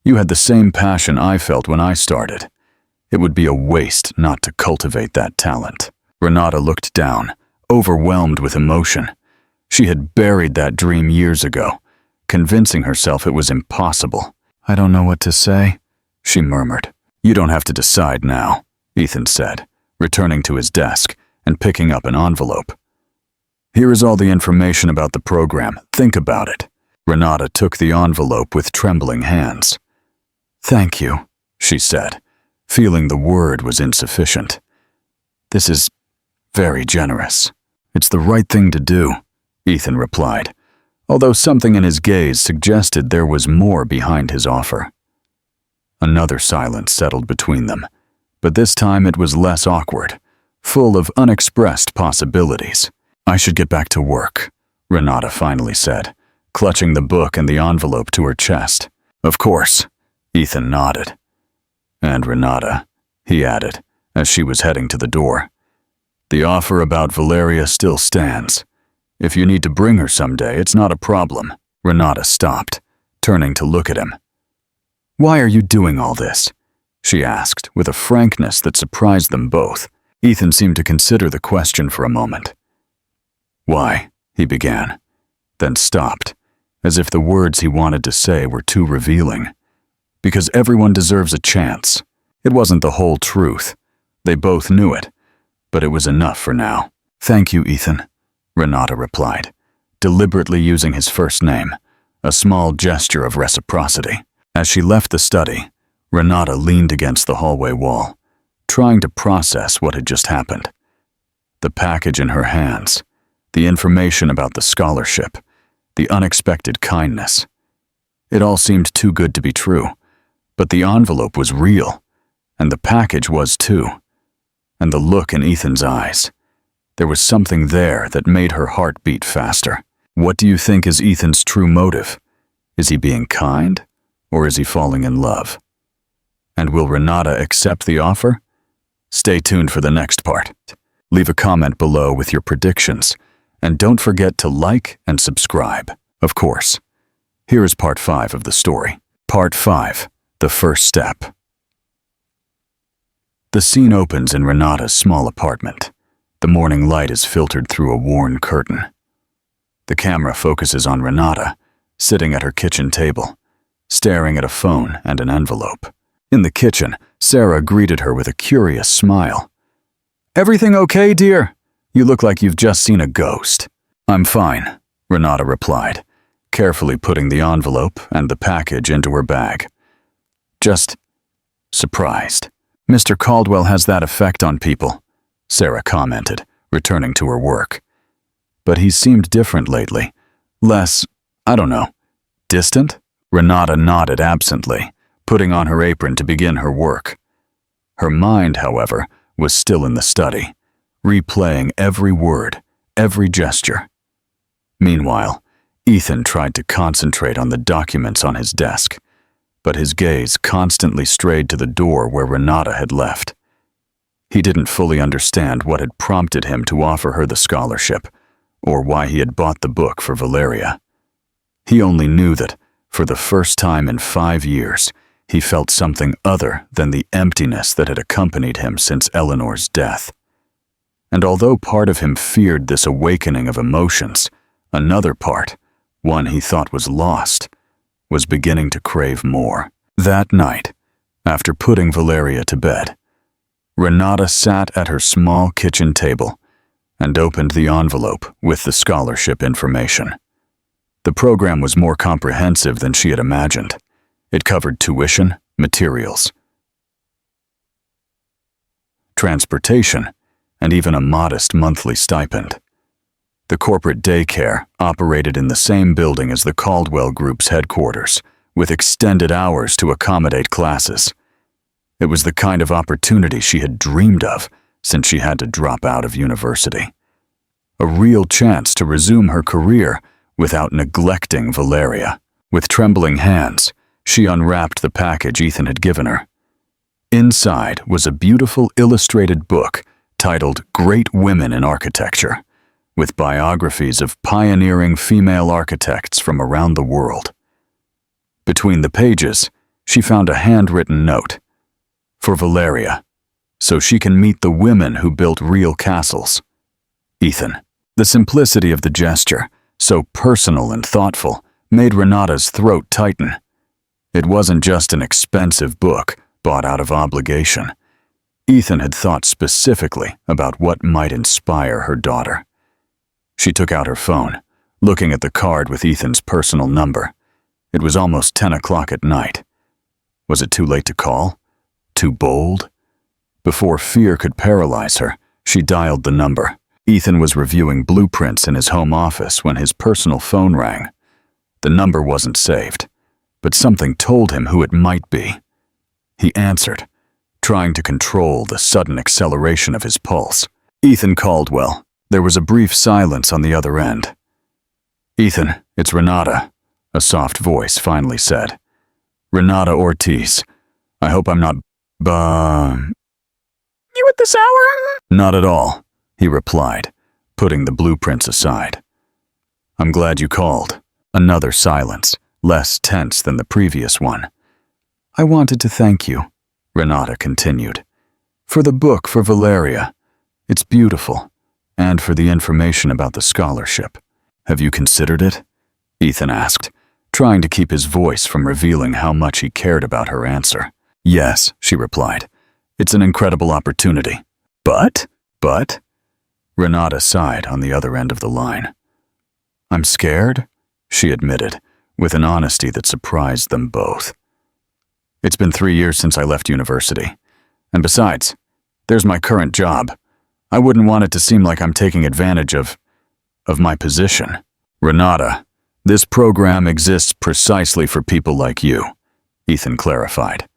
You had the same passion I felt when I started. It would be a waste not to cultivate that talent. Renata looked down, overwhelmed with emotion. She had buried that dream years ago, convincing herself it was impossible. I don't know what to say, she murmured. You don't have to decide now, Ethan said, returning to his desk and picking up an envelope. Here is all the information about the program. Think about it. Renata took the envelope with trembling hands. Thank you, she said, feeling the word was insufficient. This is very generous. It's the right thing to do, Ethan replied, although something in his gaze suggested there was more behind his offer. Another silence settled between them, but this time it was less awkward, full of unexpressed possibilities. I should get back to work, Renata finally said, clutching the book and the envelope to her chest. Of course, Ethan nodded. And Renata, he added, as she was heading to the door. The offer about Valeria still stands. If you need to bring her someday, it's not a problem. Renata stopped, turning to look at him. Why are you doing all this? She asked, with a frankness that surprised them both. Ethan seemed to consider the question for a moment. Why? He began, then stopped, as if the words he wanted to say were too revealing. Because everyone deserves a chance. It wasn't the whole truth. They both knew it, but it was enough for now. Thank you, Ethan, Renata replied, deliberately using his first name, a small gesture of reciprocity. As she left the study, Renata leaned against the hallway wall, trying to process what had just happened. The package in her hands, the information about the scholarship, the unexpected kindness. It all seemed too good to be true, but the envelope was real, and the package was too. And the look in Ethan's eyes. There was something there that made her heart beat faster. What do you think is Ethan's true motive? Is he being kind, or is he falling in love? And will Renata accept the offer? Stay tuned for the next part. Leave a comment below with your predictions, and don't forget to like and subscribe, of course. Here is part 5 of the story. Part 5, The First Step. The scene opens in Renata's small apartment. The morning light is filtered through a worn curtain. The camera focuses on Renata, sitting at her kitchen table, staring at a phone and an envelope. In the kitchen, Sarah greeted her with a curious smile. "Everything okay, dear? You look like you've just seen a ghost." "I'm fine," Renata replied, carefully putting the envelope and the package into her bag. "Just surprised." "Mr. Caldwell has that effect on people," Sarah commented, returning to her work. "But he's seemed different lately. Less, I don't know, distant?" Renata nodded absently, putting on her apron to begin her work. Her mind, however, was still in the study, replaying every word, every gesture. Meanwhile, Ethan tried to concentrate on the documents on his desk, but his gaze constantly strayed to the door where Renata had left. He didn't fully understand what had prompted him to offer her the scholarship, or why he had bought the book for Valeria. He only knew that, for the first time in 5 years, he felt something other than the emptiness that had accompanied him since Eleanor's death. And although part of him feared this awakening of emotions, another part, one he thought was lost, was beginning to crave more. That night, after putting Valeria to bed, Renata sat at her small kitchen table and opened the envelope with the scholarship information. The program was more comprehensive than she had imagined. It covered tuition, materials, transportation, and even a modest monthly stipend. The corporate daycare operated in the same building as the Caldwell Group's headquarters, with extended hours to accommodate classes. It was the kind of opportunity she had dreamed of since she had to drop out of university. A real chance to resume her career without neglecting Valeria. With trembling hands, she unwrapped the package Ethan had given her. Inside was a beautiful illustrated book titled Great Women in Architecture, with biographies of pioneering female architects from around the world. Between the pages, she found a handwritten note. "For Valeria, so she can meet the women who built real castles. Ethan." The simplicity of the gesture, so personal and thoughtful, made Renata's throat tighten. It wasn't just an expensive book bought out of obligation. Ethan had thought specifically about what might inspire her daughter. She took out her phone, looking at the card with Ethan's personal number. It was almost 10 o'clock at night. Was it too late to call? Too bold? Before fear could paralyze her, she dialed the number. Ethan was reviewing blueprints in his home office when his personal phone rang. The number wasn't saved, but something told him who it might be. He answered, trying to control the sudden acceleration of his pulse. "Ethan Caldwell." There was a brief silence on the other end. "Ethan, it's Renata," a soft voice finally said. "Renata Ortiz. I hope I'm not You at this hour?" "Not at all," he replied, putting the blueprints aside. "I'm glad you called." Another silence, less tense than the previous one. "I wanted to thank you," Renata continued, "for the book for Valeria. It's beautiful, and for the information about the scholarship. Have you considered it?" Ethan asked, trying to keep his voice from revealing how much he cared about her answer. "Yes," she replied. "It's an incredible opportunity." But? Renata sighed on the other end of the line. "I'm scared," she admitted, with an honesty that surprised them both. "It's been 3 years since I left university. And besides, there's my current job. I wouldn't want it to seem like I'm taking advantage of my position." "Renata, this program exists precisely for people like you," Ethan clarified.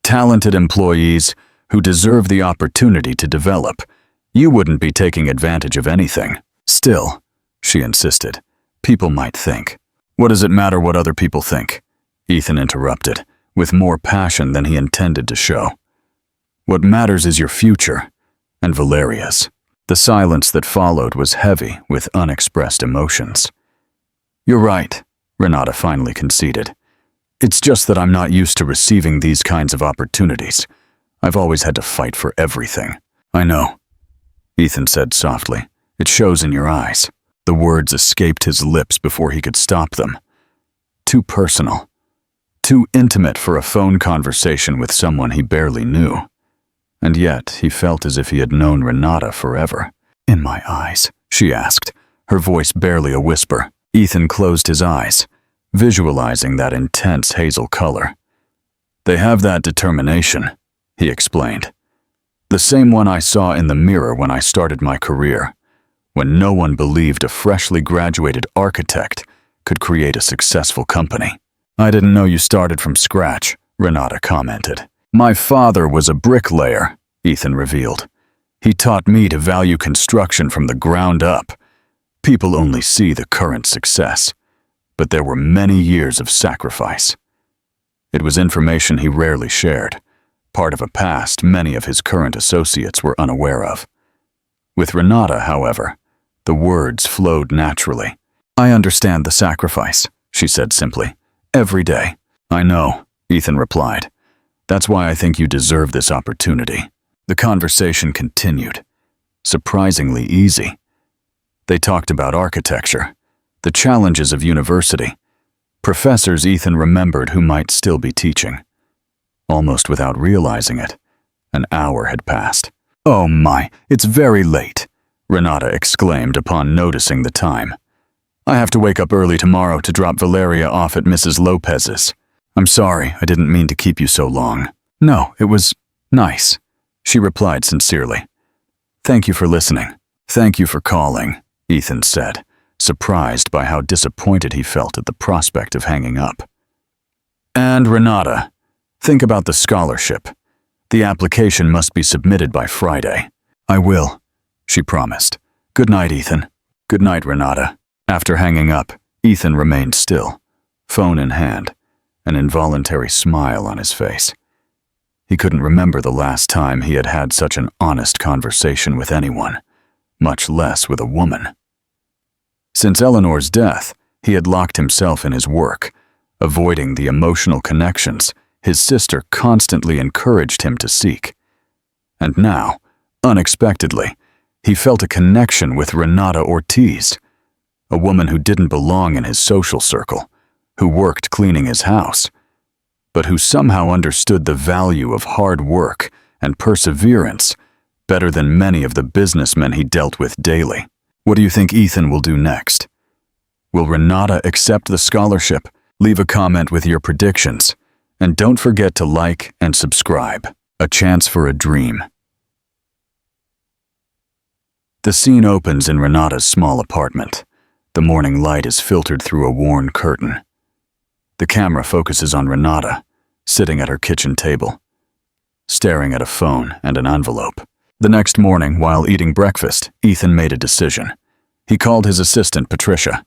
"Talented employees who deserve the opportunity to develop. You wouldn't be taking advantage of anything." "Still," she insisted, "people might think." "What does it matter what other people think?" Ethan interrupted, with more passion than he intended to show. What matters is your future, and Valeria's. The silence that followed was heavy with unexpressed emotions. You're right, Renata finally conceded. It's just that I'm not used to receiving these kinds of opportunities. I've always had to fight for everything. I know, Ethan said softly. It shows in your eyes. The words escaped his lips before he could stop them. Too personal. Too intimate for a phone conversation with someone he barely knew. And yet, he felt as if he had known Renata forever. In my eyes, she asked, her voice barely a whisper. Ethan closed his eyes, visualizing that intense hazel color. They have that determination, he explained. The same one I saw in the mirror when I started my career, when no one believed a freshly graduated architect could create a successful company. I didn't know you started from scratch, Renata commented. My father was a bricklayer, Ethan revealed. He taught me to value construction from the ground up. People only see the current success, but there were many years of sacrifice. It was information he rarely shared, part of a past many of his current associates were unaware of. With Renata, however, the words flowed naturally. I understand the sacrifice, she said simply. Every day. I know, Ethan replied. That's why I think you deserve this opportunity. The conversation continued, surprisingly easy. They talked about architecture, the challenges of university, professors Ethan remembered who might still be teaching. Almost without realizing it, an hour had passed. Oh my, it's very late, Renata exclaimed upon noticing the time. I have to wake up early tomorrow to drop Valeria off at Mrs. Lopez's. I'm sorry, I didn't mean to keep you so long. No, it was nice, she replied sincerely. Thank you for listening. Thank you for calling, Ethan said, surprised by how disappointed he felt at the prospect of hanging up. And Renata, think about the scholarship. The application must be submitted by Friday. I will, she promised. Good night, Ethan. Good night, Renata. After hanging up, Ethan remained still, phone in hand, an involuntary smile on his face. He couldn't remember the last time he had had such an honest conversation with anyone, much less with a woman. Since Eleanor's death, he had locked himself in his work, avoiding the emotional connections his sister constantly encouraged him to seek. And now, unexpectedly, he felt a connection with Renata Ortiz, a woman who didn't belong in his social circle, who worked cleaning his house, but who somehow understood the value of hard work and perseverance better than many of the businessmen he dealt with daily. What do you think Ethan will do next? Will Renata accept the scholarship? Leave a comment with your predictions, and don't forget to like and subscribe. A chance for a dream. The scene opens in Renata's small apartment. The morning light is filtered through a worn curtain. The camera focuses on Renata, sitting at her kitchen table, staring at a phone and an envelope. The next morning, while eating breakfast, Ethan made a decision. He called his assistant, Patricia.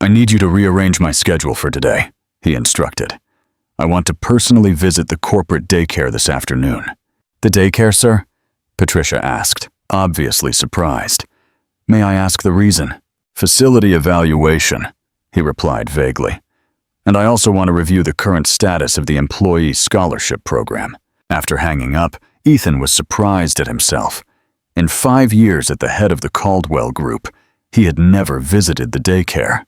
I need you to rearrange my schedule for today, he instructed. I want to personally visit the corporate daycare this afternoon. The daycare, sir? Patricia asked, obviously surprised. May I ask the reason? Facility evaluation, he replied vaguely. And I also want to review the current status of the employee scholarship program. After hanging up, Ethan was surprised at himself. In 5 years at the head of the Caldwell Group, he had never visited the daycare,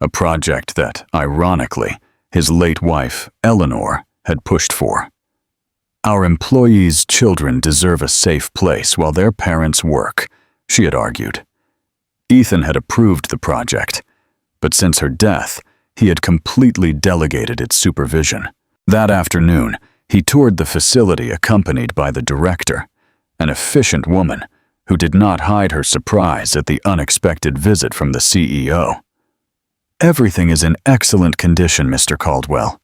a project that, ironically, his late wife, Eleanor, had pushed for. Our employees' children deserve a safe place while their parents work, she had argued. Ethan had approved the project, but since her death, he had completely delegated its supervision. That afternoon, he toured the facility accompanied by the director, an efficient woman who did not hide her surprise at the unexpected visit from the CEO. Everything is in excellent condition, Mr. Caldwell,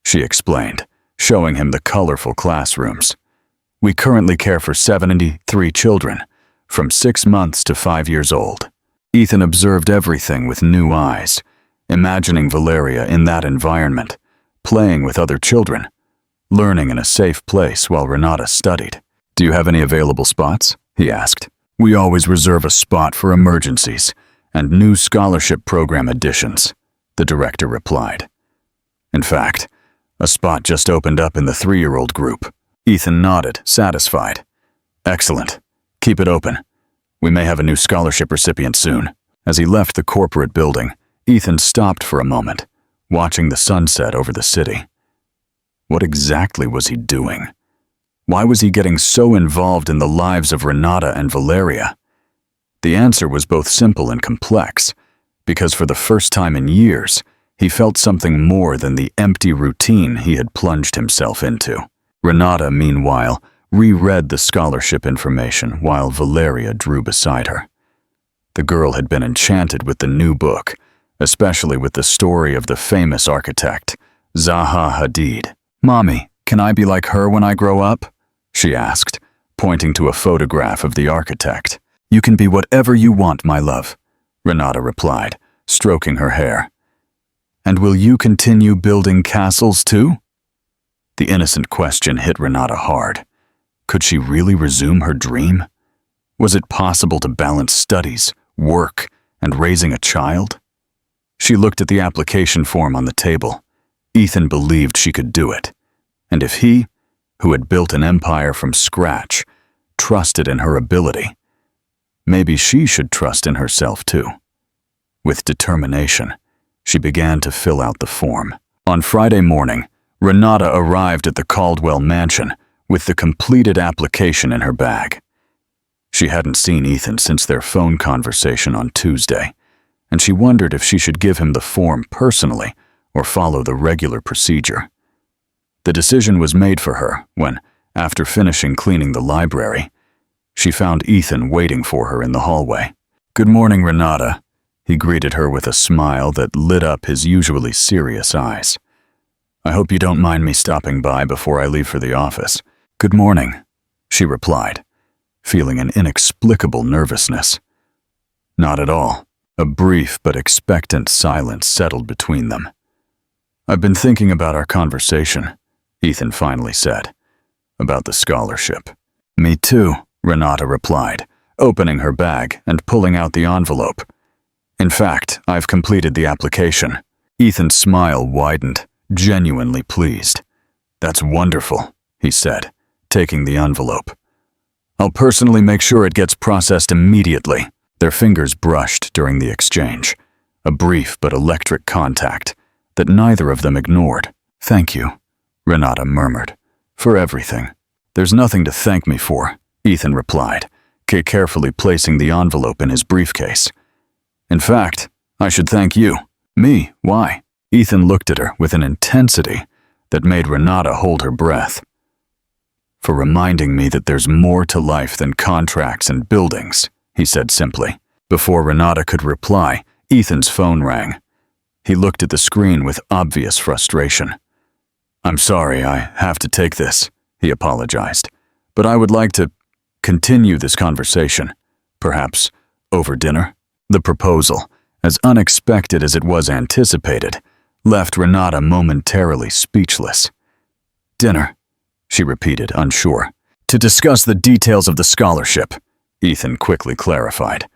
she explained, showing him the colorful classrooms. We currently care for 73 children, from 6 months to 5 years old. Ethan observed everything with new eyes, imagining Valeria in that environment, playing with other children, learning in a safe place while Renata studied. Do you have any available spots? He asked. We always reserve a spot for emergencies and new scholarship program additions, the director replied. In fact, a spot just opened up in the 3-year-old group. Ethan nodded, satisfied. Excellent. Keep it open. We may have a new scholarship recipient soon. As he left the corporate building, Ethan stopped for a moment, watching the sunset over the city. What exactly was he doing? Why was he getting so involved in the lives of Renata and Valeria? The answer was both simple and complex, because for the first time in years, he felt something more than the empty routine he had plunged himself into. Renata, meanwhile, reread the scholarship information while Valeria drew beside her. The girl had been enchanted with the new book, especially with the story of the famous architect, Zaha Hadid. "Mommy, can I be like her when I grow up?" she asked, pointing to a photograph of the architect. "You can be whatever you want, my love," Renata replied, stroking her hair. "And will you continue building castles too?" The innocent question hit Renata hard. Could she really resume her dream? Was it possible to balance studies, work, and raising a child? She looked at the application form on the table. Ethan believed she could do it. And if he, who had built an empire from scratch, trusted in her ability, maybe she should trust in herself too. With determination, she began to fill out the form. On Friday morning, Renata arrived at the Caldwell mansion with the completed application in her bag. She hadn't seen Ethan since their phone conversation on Tuesday, and she wondered if she should give him the form personally or follow the regular procedure. The decision was made for her when, after finishing cleaning the library, she found Ethan waiting for her in the hallway. "Good morning, Renata," he greeted her with a smile that lit up his usually serious eyes. "I hope you don't mind me stopping by before I leave for the office." "Good morning," she replied, feeling an inexplicable nervousness. Not at all. A brief but expectant silence settled between them. "I've been thinking about our conversation," Ethan finally said. "About the scholarship." "Me too," Renata replied, opening her bag and pulling out the envelope. "In fact, I've completed the application." Ethan's smile widened, genuinely pleased. "That's wonderful," he said, taking the envelope. "I'll personally make sure it gets processed immediately." Their fingers brushed during the exchange, a brief but electric contact that neither of them ignored. "Thank you," Renata murmured, "for everything." "There's nothing to thank me for," Ethan replied, carefully placing the envelope in his briefcase. "In fact, I should thank you." "Me? Why?" Ethan looked at her with an intensity that made Renata hold her breath. "For reminding me that there's more to life than contracts and buildings," he said simply. Before Renata could reply, Ethan's phone rang. He looked at the screen with obvious frustration. "I'm sorry, I have to take this," he apologized. "But I would like to continue this conversation, perhaps over dinner." The proposal, as unexpected as it was anticipated, left Renata momentarily speechless. "Dinner," she repeated, unsure. "To discuss the details of the scholarship," Ethan quickly clarified,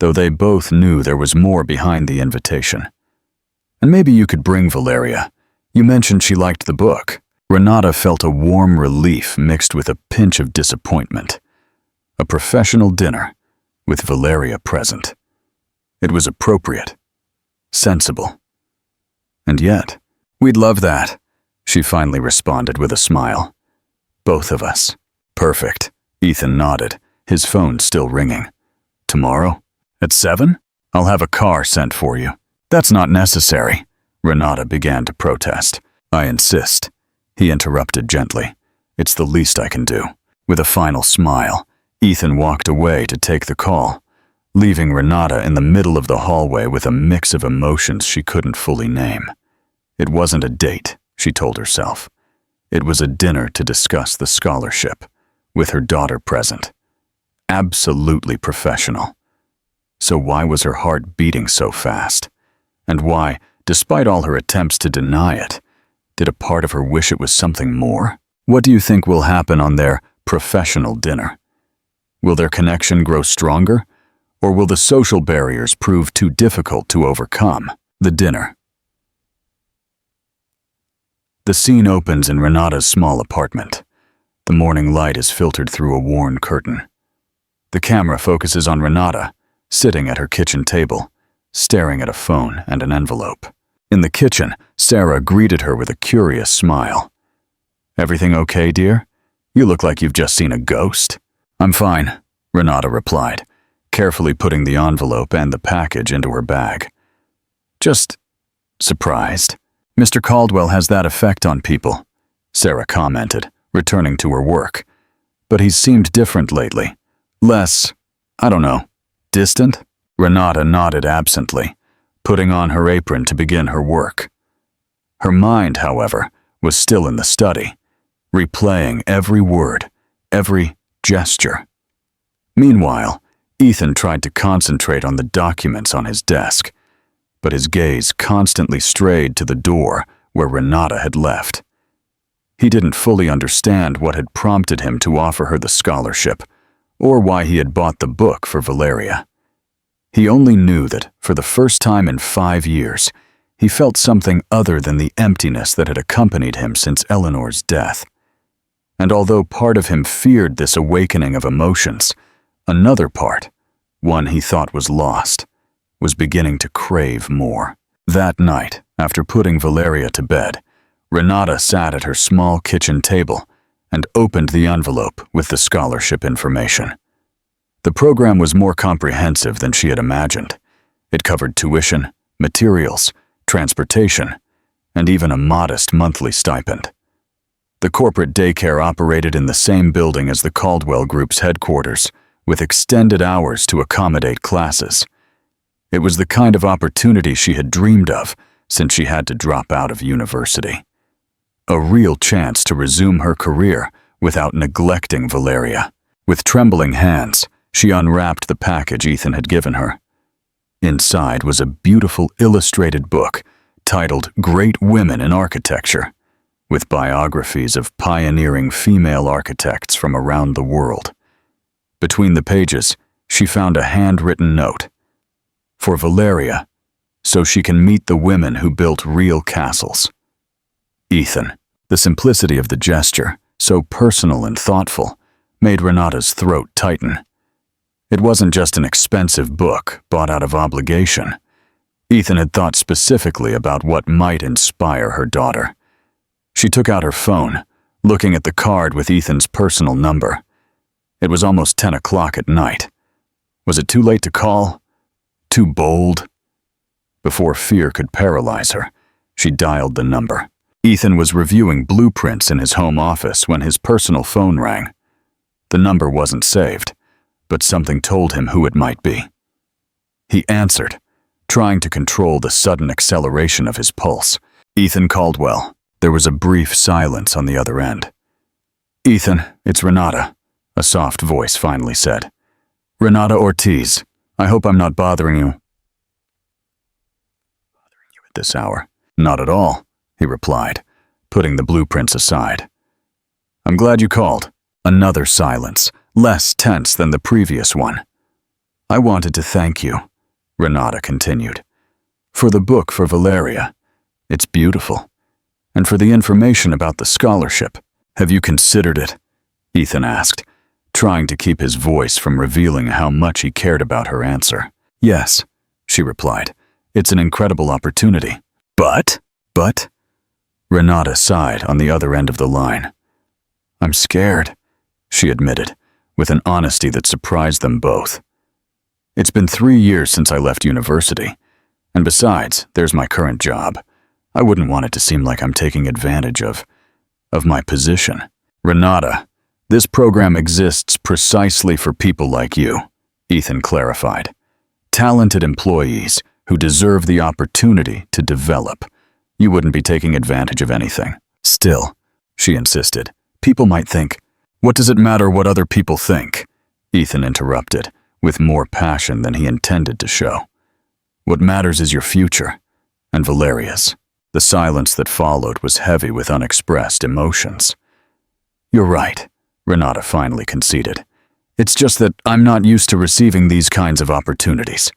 though they both knew there was more behind the invitation. "And maybe you could bring Valeria. You mentioned she liked the book." Renata felt a warm relief mixed with a pinch of disappointment. A professional dinner, with Valeria present. It was appropriate, sensible. "And yet, we'd love that," she finally responded with a smile. "Both of us." "Perfect," Ethan nodded, his phone still ringing. "Tomorrow? At 7? I'll have a car sent for you." "That's not necessary," Renata began to protest. "I insist," he interrupted gently. "It's the least I can do." With a final smile, Ethan walked away to take the call, leaving Renata in the middle of the hallway with a mix of emotions she couldn't fully name. It wasn't a date, she told herself. It was a dinner to discuss the scholarship, with her daughter present. Absolutely professional. So why was her heart beating so fast? And why, despite all her attempts to deny it, did a part of her wish it was something more? What do you think will happen on their professional dinner. Will their connection grow stronger, or will the social barriers prove too difficult to overcome? The dinner. The scene opens in Renata's small apartment. The morning light is filtered through a worn curtain. The camera focuses on Renata, sitting at her kitchen table, staring at a phone and an envelope. In the kitchen, Sarah greeted her with a curious smile. "Everything okay, dear? You look like you've just seen a ghost." "I'm fine," Renata replied, carefully putting the envelope and the package into her bag. "Just surprised. Mr. Caldwell has that effect on people," Sarah commented, returning to her work. "But he's seemed different lately. Less, I don't know, distant?" Renata nodded absently, putting on her apron to begin her work. Her mind, however, was still in the study, replaying every word, every gesture. Meanwhile, Ethan tried to concentrate on the documents on his desk, but his gaze constantly strayed to the door where Renata had left. He didn't fully understand what had prompted him to offer her the scholarship, or why he had bought the book for Valeria. He only knew that, for the first time in 5 years, he felt something other than the emptiness that had accompanied him since Eleanor's death. And although part of him feared this awakening of emotions, another part, one he thought was lost, was beginning to crave more. That night, after putting Valeria to bed, Renata sat at her small kitchen table and opened the envelope with the scholarship information. The program was more comprehensive than she had imagined. It covered tuition, materials, transportation, and even a modest monthly stipend. The corporate daycare operated in the same building as the Caldwell Group's headquarters, with extended hours to accommodate classes. It was the kind of opportunity she had dreamed of since she had to drop out of university. A real chance to resume her career without neglecting Valeria. With trembling hands, she unwrapped the package Ethan had given her. Inside was a beautiful illustrated book titled Great Women in Architecture, with biographies of pioneering female architects from around the world. Between the pages, she found a handwritten note. For Valeria, so she can meet the women who built real castles. Ethan. The simplicity of the gesture, so personal and thoughtful, made Renata's throat tighten. It wasn't just an expensive book bought out of obligation. Ethan had thought specifically about what might inspire her daughter. She took out her phone, looking at the card with Ethan's personal number. It was almost 10 o'clock at night. Was it too late to call? Too bold? Before fear could paralyze her, she dialed the number. Ethan was reviewing blueprints in his home office when his personal phone rang. The number wasn't saved, but something told him who it might be. He answered, trying to control the sudden acceleration of his pulse. Ethan Caldwell. There was a brief silence on the other end. "Ethan, it's Renata," a soft voice finally said. "Renata Ortiz. I hope I'm not bothering you at this hour." "Not at all," he replied, putting the blueprints aside. "I'm glad you called." Another silence, less tense than the previous one. "I wanted to thank you," Renata continued, "for the book for Valeria. It's beautiful. And for the information about the scholarship. Have you considered it?" Ethan asked, trying to keep his voice from revealing how much he cared about her answer. "Yes," she replied. "It's an incredible opportunity." But? Renata sighed on the other end of the line. "I'm scared," she admitted, with an honesty that surprised them both. "It's been 3 years since I left university, and besides, there's my current job. I wouldn't want it to seem like I'm taking advantage of my position." "Renata, this program exists precisely for people like you," Ethan clarified. "Talented employees who deserve the opportunity to develop. You wouldn't be taking advantage of anything." "Still," she insisted, "people might think." "What does it matter what other people think?" Ethan interrupted, with more passion than he intended to show. "What matters is your future, and Valeria's." The silence that followed was heavy with unexpressed emotions. "You're right," Renata finally conceded. It's just that I'm not used to receiving these kinds of opportunities.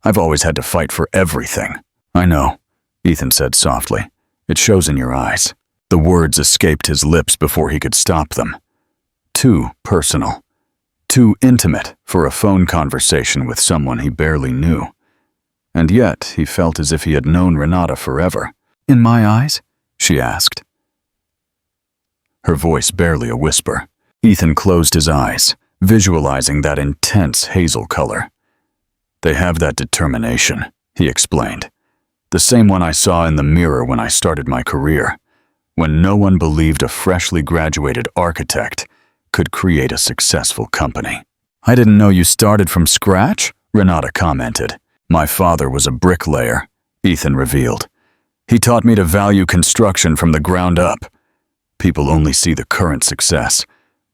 I've always had to fight for everything. I know, Ethan said softly. It shows in your eyes. The words escaped his lips before he could stop them. Too personal. Too intimate for a phone conversation with someone he barely knew. And yet, he felt as if he had known Renata forever. In my eyes? She asked. Her voice barely a whisper. Ethan closed his eyes, visualizing that intense hazel color. They have that determination, he explained. The same one I saw in the mirror when I started my career, when no one believed a freshly graduated architect could create a successful company. I didn't know you started from scratch, Renata commented. My father was a bricklayer, Ethan revealed. He taught me to value construction from the ground up. People only see the current success,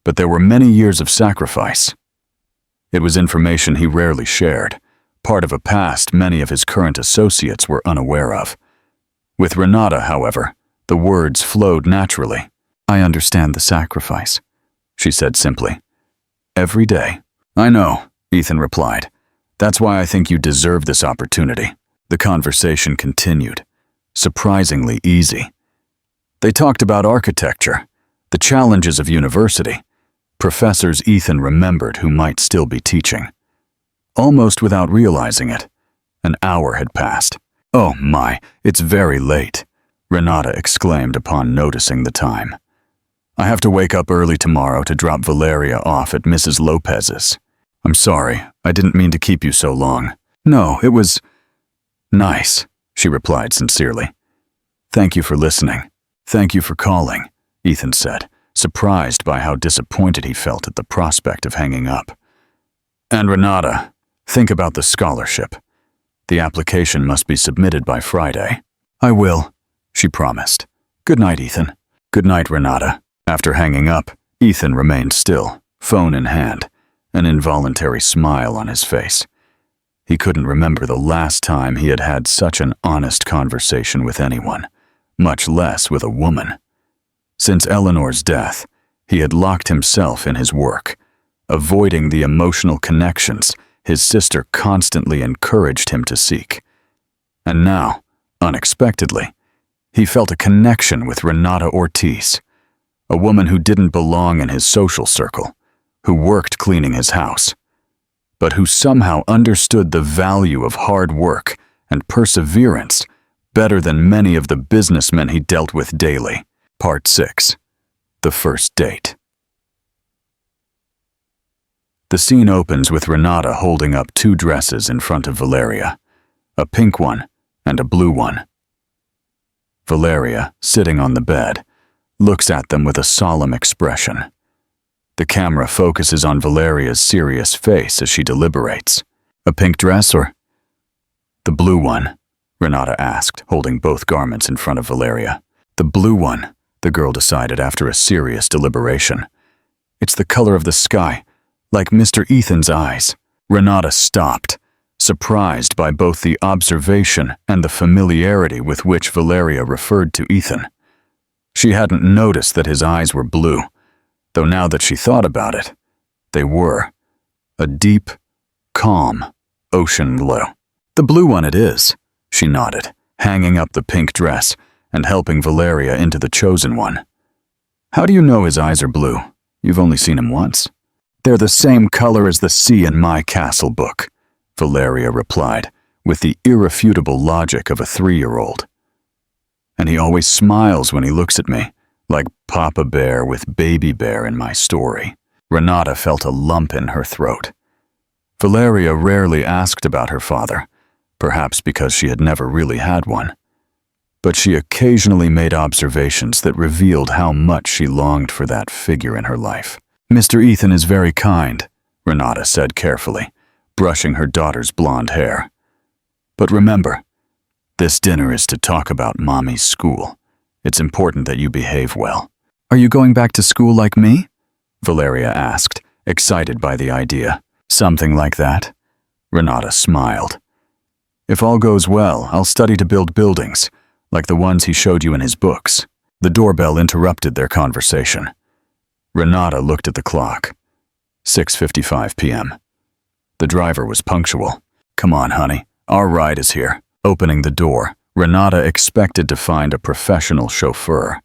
but there were many years of sacrifice. It was information he rarely shared, part of a past many of his current associates were unaware of. With Renata, however, the words flowed naturally. I understand the sacrifice, she said simply. Every day. I know, Ethan replied. That's why I think you deserve this opportunity. The conversation continued, surprisingly easy. They talked about architecture, the challenges of university, professors Ethan remembered who might still be teaching. Almost without realizing it, an hour had passed. Oh my, it's very late, Renata exclaimed upon noticing the time. I have to wake up early tomorrow to drop Valeria off at Mrs. Lopez's. I'm sorry, I didn't mean to keep you so long. No, it was nice, she replied sincerely. Thank you for listening. Thank you for calling, Ethan said, surprised by how disappointed he felt at the prospect of hanging up. And Renata, think about the scholarship. The application must be submitted by Friday. I will, she promised. Good night, Ethan. Good night, Renata. After hanging up, Ethan remained still, phone in hand, an involuntary smile on his face. He couldn't remember the last time he had had such an honest conversation with anyone, much less with a woman. Since Eleanor's death, he had locked himself in his work, avoiding the emotional connections his sister constantly encouraged him to seek. And now, unexpectedly, he felt a connection with Renata Ortiz, a woman who didn't belong in his social circle, who worked cleaning his house, but who somehow understood the value of hard work and perseverance better than many of the businessmen he dealt with daily. Part 6. The First Date. The scene opens with Renata holding up two dresses in front of Valeria, a pink one and a blue one. Valeria, sitting on the bed, looks at them with a solemn expression. The camera focuses on Valeria's serious face as she deliberates. A pink dress or the blue one? Renata asked, holding both garments in front of Valeria. The blue one, the girl decided after a serious deliberation. It's the color of the sky, like Mr. Ethan's eyes. Renata stopped, surprised by both the observation and the familiarity with which Valeria referred to Ethan. She hadn't noticed that his eyes were blue, though now that she thought about it, they were. A deep, calm, ocean blue. The blue one it is, she nodded, hanging up the pink dress and helping Valeria into the chosen one. How do you know his eyes are blue? You've only seen him once. They're the same color as the sea in my castle book, Valeria replied, with the irrefutable logic of a 3-year-old. And he always smiles when he looks at me, like Papa Bear with Baby Bear in my story. Renata felt a lump in her throat. Valeria rarely asked about her father, perhaps because she had never really had one. But she occasionally made observations that revealed how much she longed for that figure in her life. Mr. Ethan is very kind, Renata said carefully, brushing her daughter's blonde hair. But remember, this dinner is to talk about Mommy's school. It's important that you behave well. Are you going back to school like me? Valeria asked, excited by the idea. Something like that? Renata smiled. If all goes well, I'll study to build buildings, like the ones he showed you in his books. The doorbell interrupted their conversation. Renata looked at the clock. 6:55 p.m. The driver was punctual. "Come on, honey. Our ride is here." Opening the door, Renata expected to find a professional chauffeur.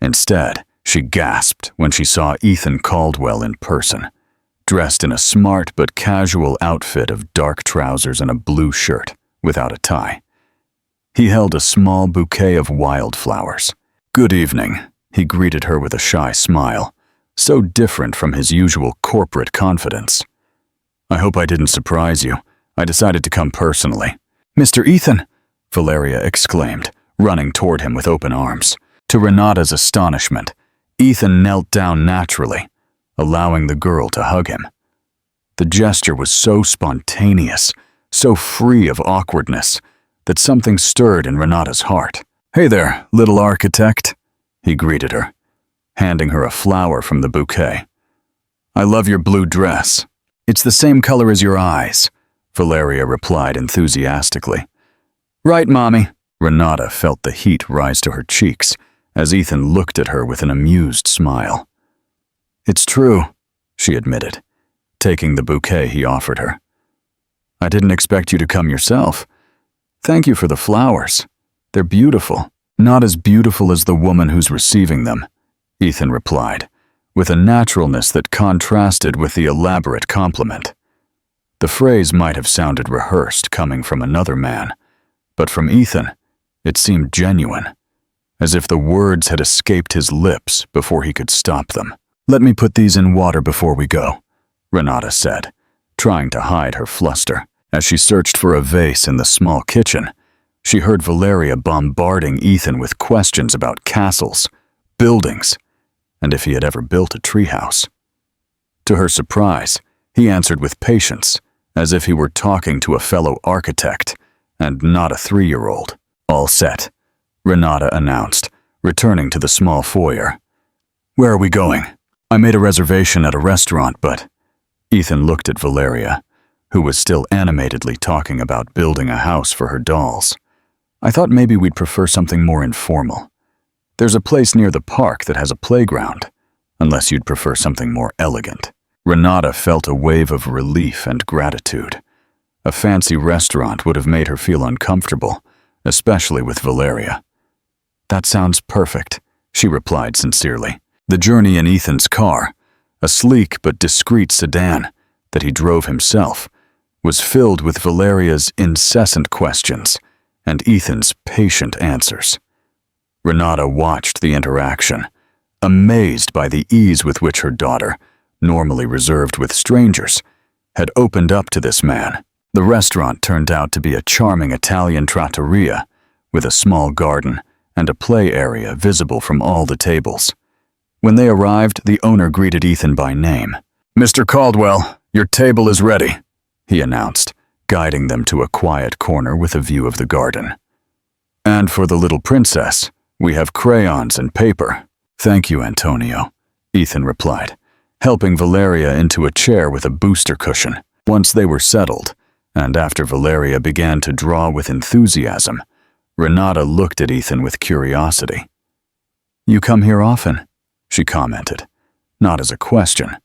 Instead, she gasped when she saw Ethan Caldwell in person, dressed in a smart but casual outfit of dark trousers and a blue shirt, without a tie. He held a small bouquet of wildflowers. "Good evening," he greeted her with a shy smile, so different from his usual corporate confidence. "I hope I didn't surprise you. I decided to come personally." "Mr. Ethan!" Valeria exclaimed, running toward him with open arms. To Renata's astonishment, Ethan knelt down naturally, allowing the girl to hug him. The gesture was so spontaneous, so free of awkwardness, that something stirred in Renata's heart. "Hey there, little architect," he greeted her, handing her a flower from the bouquet. "I love your blue dress. It's the same color as your eyes," Valeria replied enthusiastically. "Right, Mommy." Renata felt the heat rise to her cheeks as Ethan looked at her with an amused smile. "It's true," she admitted, taking the bouquet he offered her. "I didn't expect you to come yourself. Thank you for the flowers. They're beautiful." "Not as beautiful as the woman who's receiving them," Ethan replied, with a naturalness that contrasted with the elaborate compliment. The phrase might have sounded rehearsed coming from another man, but from Ethan, it seemed genuine, as if the words had escaped his lips before he could stop them. "Let me put these in water before we go," Renata said, trying to hide her fluster. As she searched for a vase in the small kitchen, she heard Valeria bombarding Ethan with questions about castles, buildings, and if he had ever built a treehouse. To her surprise, he answered with patience, as if he were talking to a fellow architect and not a 3-year-old. "All set," Renata announced, returning to the small foyer. "Where are we going?" "I made a reservation at a restaurant, but—" Ethan looked at Valeria, who was still animatedly talking about building a house for her dolls. "I thought maybe we'd prefer something more informal. There's a place near the park that has a playground, unless you'd prefer something more elegant." Renata felt a wave of relief and gratitude. A fancy restaurant would have made her feel uncomfortable, especially with Valeria. "That sounds perfect," she replied sincerely. The journey in Ethan's car, a sleek but discreet sedan that he drove himself, was filled with Valeria's incessant questions and Ethan's patient answers. Renata watched the interaction, amazed by the ease with which her daughter, normally reserved with strangers, had opened up to this man. The restaurant turned out to be a charming Italian trattoria with a small garden and a play area visible from all the tables. When they arrived, the owner greeted Ethan by name. "Mr. Caldwell, your table is ready," he announced, guiding them to a quiet corner with a view of the garden. "And for the little princess, we have crayons and paper." "Thank you, Antonio," Ethan replied, helping Valeria into a chair with a booster cushion. Once they were settled, and after Valeria began to draw with enthusiasm, Renata looked at Ethan with curiosity. "You come here often?" she commented, not as a question,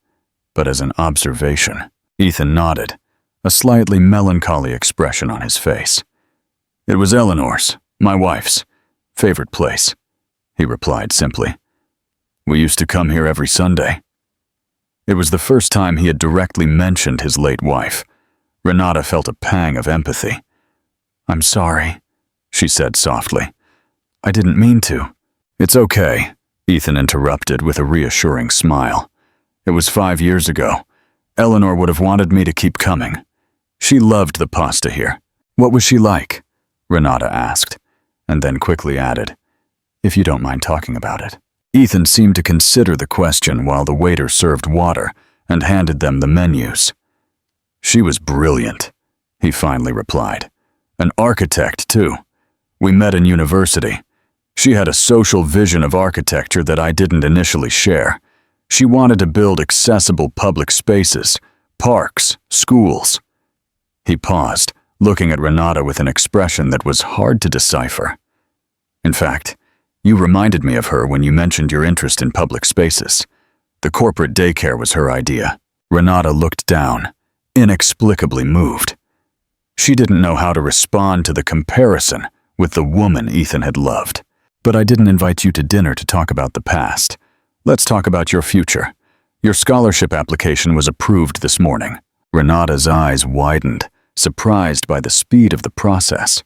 but as an observation. Ethan nodded, a slightly melancholy expression on his face. "It was Eleanor's, my wife's, favorite place," he replied simply. "We used to come here every Sunday." It was the first time he had directly mentioned his late wife. Renata felt a pang of empathy. "I'm sorry," she said softly. "I didn't mean to." "It's okay," Ethan interrupted with a reassuring smile. "It was 5 years ago. Eleanor would have wanted me to keep coming. She loved the pasta here." "What was she like?" Renata asked, and then quickly added, "If you don't mind talking about it." Ethan seemed to consider the question while the waiter served water and handed them the menus. "She was brilliant," he finally replied. "An architect, too. We met in university. She had a social vision of architecture that I didn't initially share. She wanted to build accessible public spaces, parks, schools." He paused, looking at Renata with an expression that was hard to decipher. "In fact, you reminded me of her when you mentioned your interest in public spaces. The corporate daycare was her idea. Renata looked down, inexplicably moved. She didn't know how to respond to the comparison with the woman Ethan had loved. But I didn't invite you to dinner to talk about the past. Let's talk about your future. Your scholarship application was approved this morning. Renata's eyes widened, surprised by the speed of the process.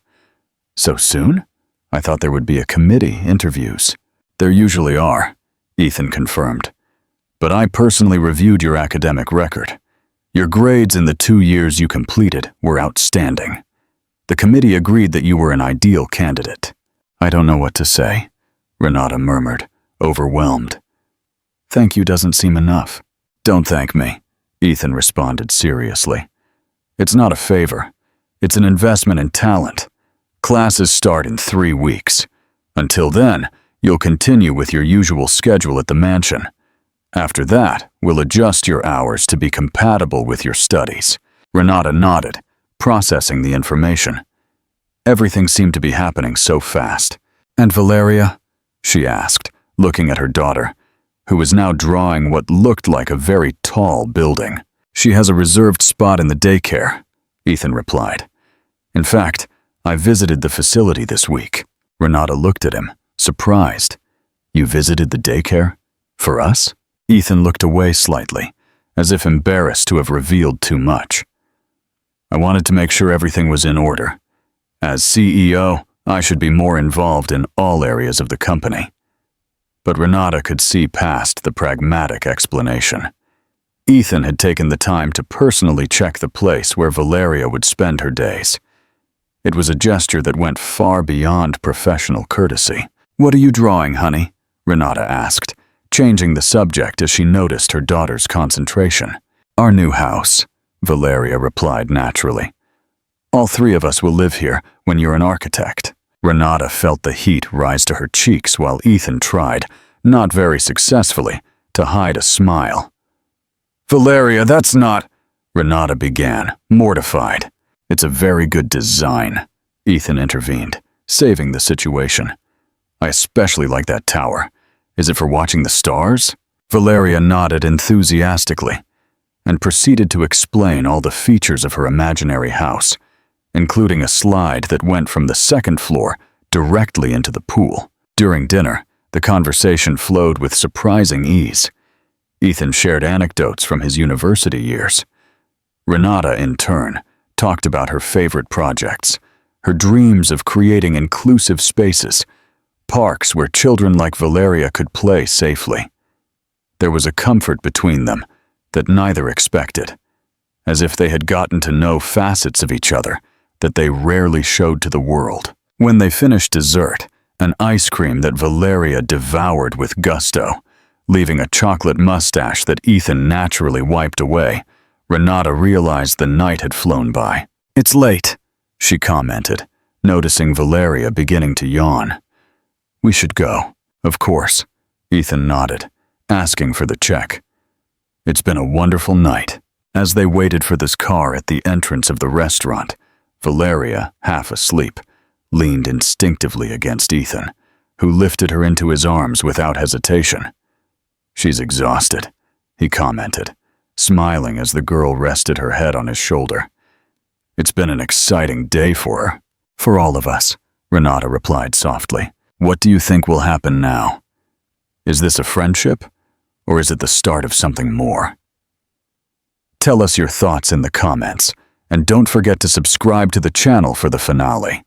So soon? I thought there would be a committee, interviews. There usually are, Ethan confirmed. But I personally reviewed your academic record. Your grades in the 2 years you completed were outstanding. The committee agreed that you were an ideal candidate. I don't know what to say, Renata murmured, overwhelmed. Thank you doesn't seem enough. Don't thank me, Ethan responded seriously. It's not a favor. It's an investment in talent. Classes start in 3 weeks. Until then, you'll continue with your usual schedule at the mansion. After that, we'll adjust your hours to be compatible with your studies. Renata nodded, processing the information. Everything seemed to be happening so fast. And Valeria? She asked, looking at her daughter, who was now drawing what looked like a very tall building. She has a reserved spot in the daycare, Ethan replied. In fact, I visited the facility this week. Renata looked at him, surprised. You visited the daycare? For us? Ethan looked away slightly, as if embarrassed to have revealed too much. I wanted to make sure everything was in order. As CEO, I should be more involved in all areas of the company. But Renata could see past the pragmatic explanation. Ethan had taken the time to personally check the place where Valeria would spend her days. It was a gesture that went far beyond professional courtesy. What are you drawing, honey? Renata asked, changing the subject as she noticed her daughter's concentration. Our new house, Valeria replied naturally. All 3 of us will live here when you're an architect. Renata felt the heat rise to her cheeks while Ethan tried, not very successfully, to hide a smile. Valeria, that's not… Renata began, mortified. It's a very good design, Ethan intervened, saving the situation. I especially like that tower. Is it for watching the stars? Valeria nodded enthusiastically and proceeded to explain all the features of her imaginary house, including a slide that went from the 2nd floor directly into the pool. During dinner, the conversation flowed with surprising ease. Ethan shared anecdotes from his university years. Renata, in turn, talked about her favorite projects, her dreams of creating inclusive spaces, parks where children like Valeria could play safely. There was a comfort between them that neither expected, as if they had gotten to know facets of each other that they rarely showed to the world. When they finished dessert, an ice cream that Valeria devoured with gusto, leaving a chocolate mustache that Ethan naturally wiped away, Renata realized the night had flown by. It's late, she commented, noticing Valeria beginning to yawn. We should go. Of course, Ethan nodded, asking for the check. It's been a wonderful night. As they waited for this car at the entrance of the restaurant, Valeria, half asleep, leaned instinctively against Ethan, who lifted her into his arms without hesitation. She's exhausted, he commented, smiling as the girl rested her head on his shoulder. It's been an exciting day for her. For all of us, Renata replied softly. What do you think will happen now? Is this a friendship, or is it the start of something more? Tell us your thoughts in the comments, and don't forget to subscribe to the channel for the finale.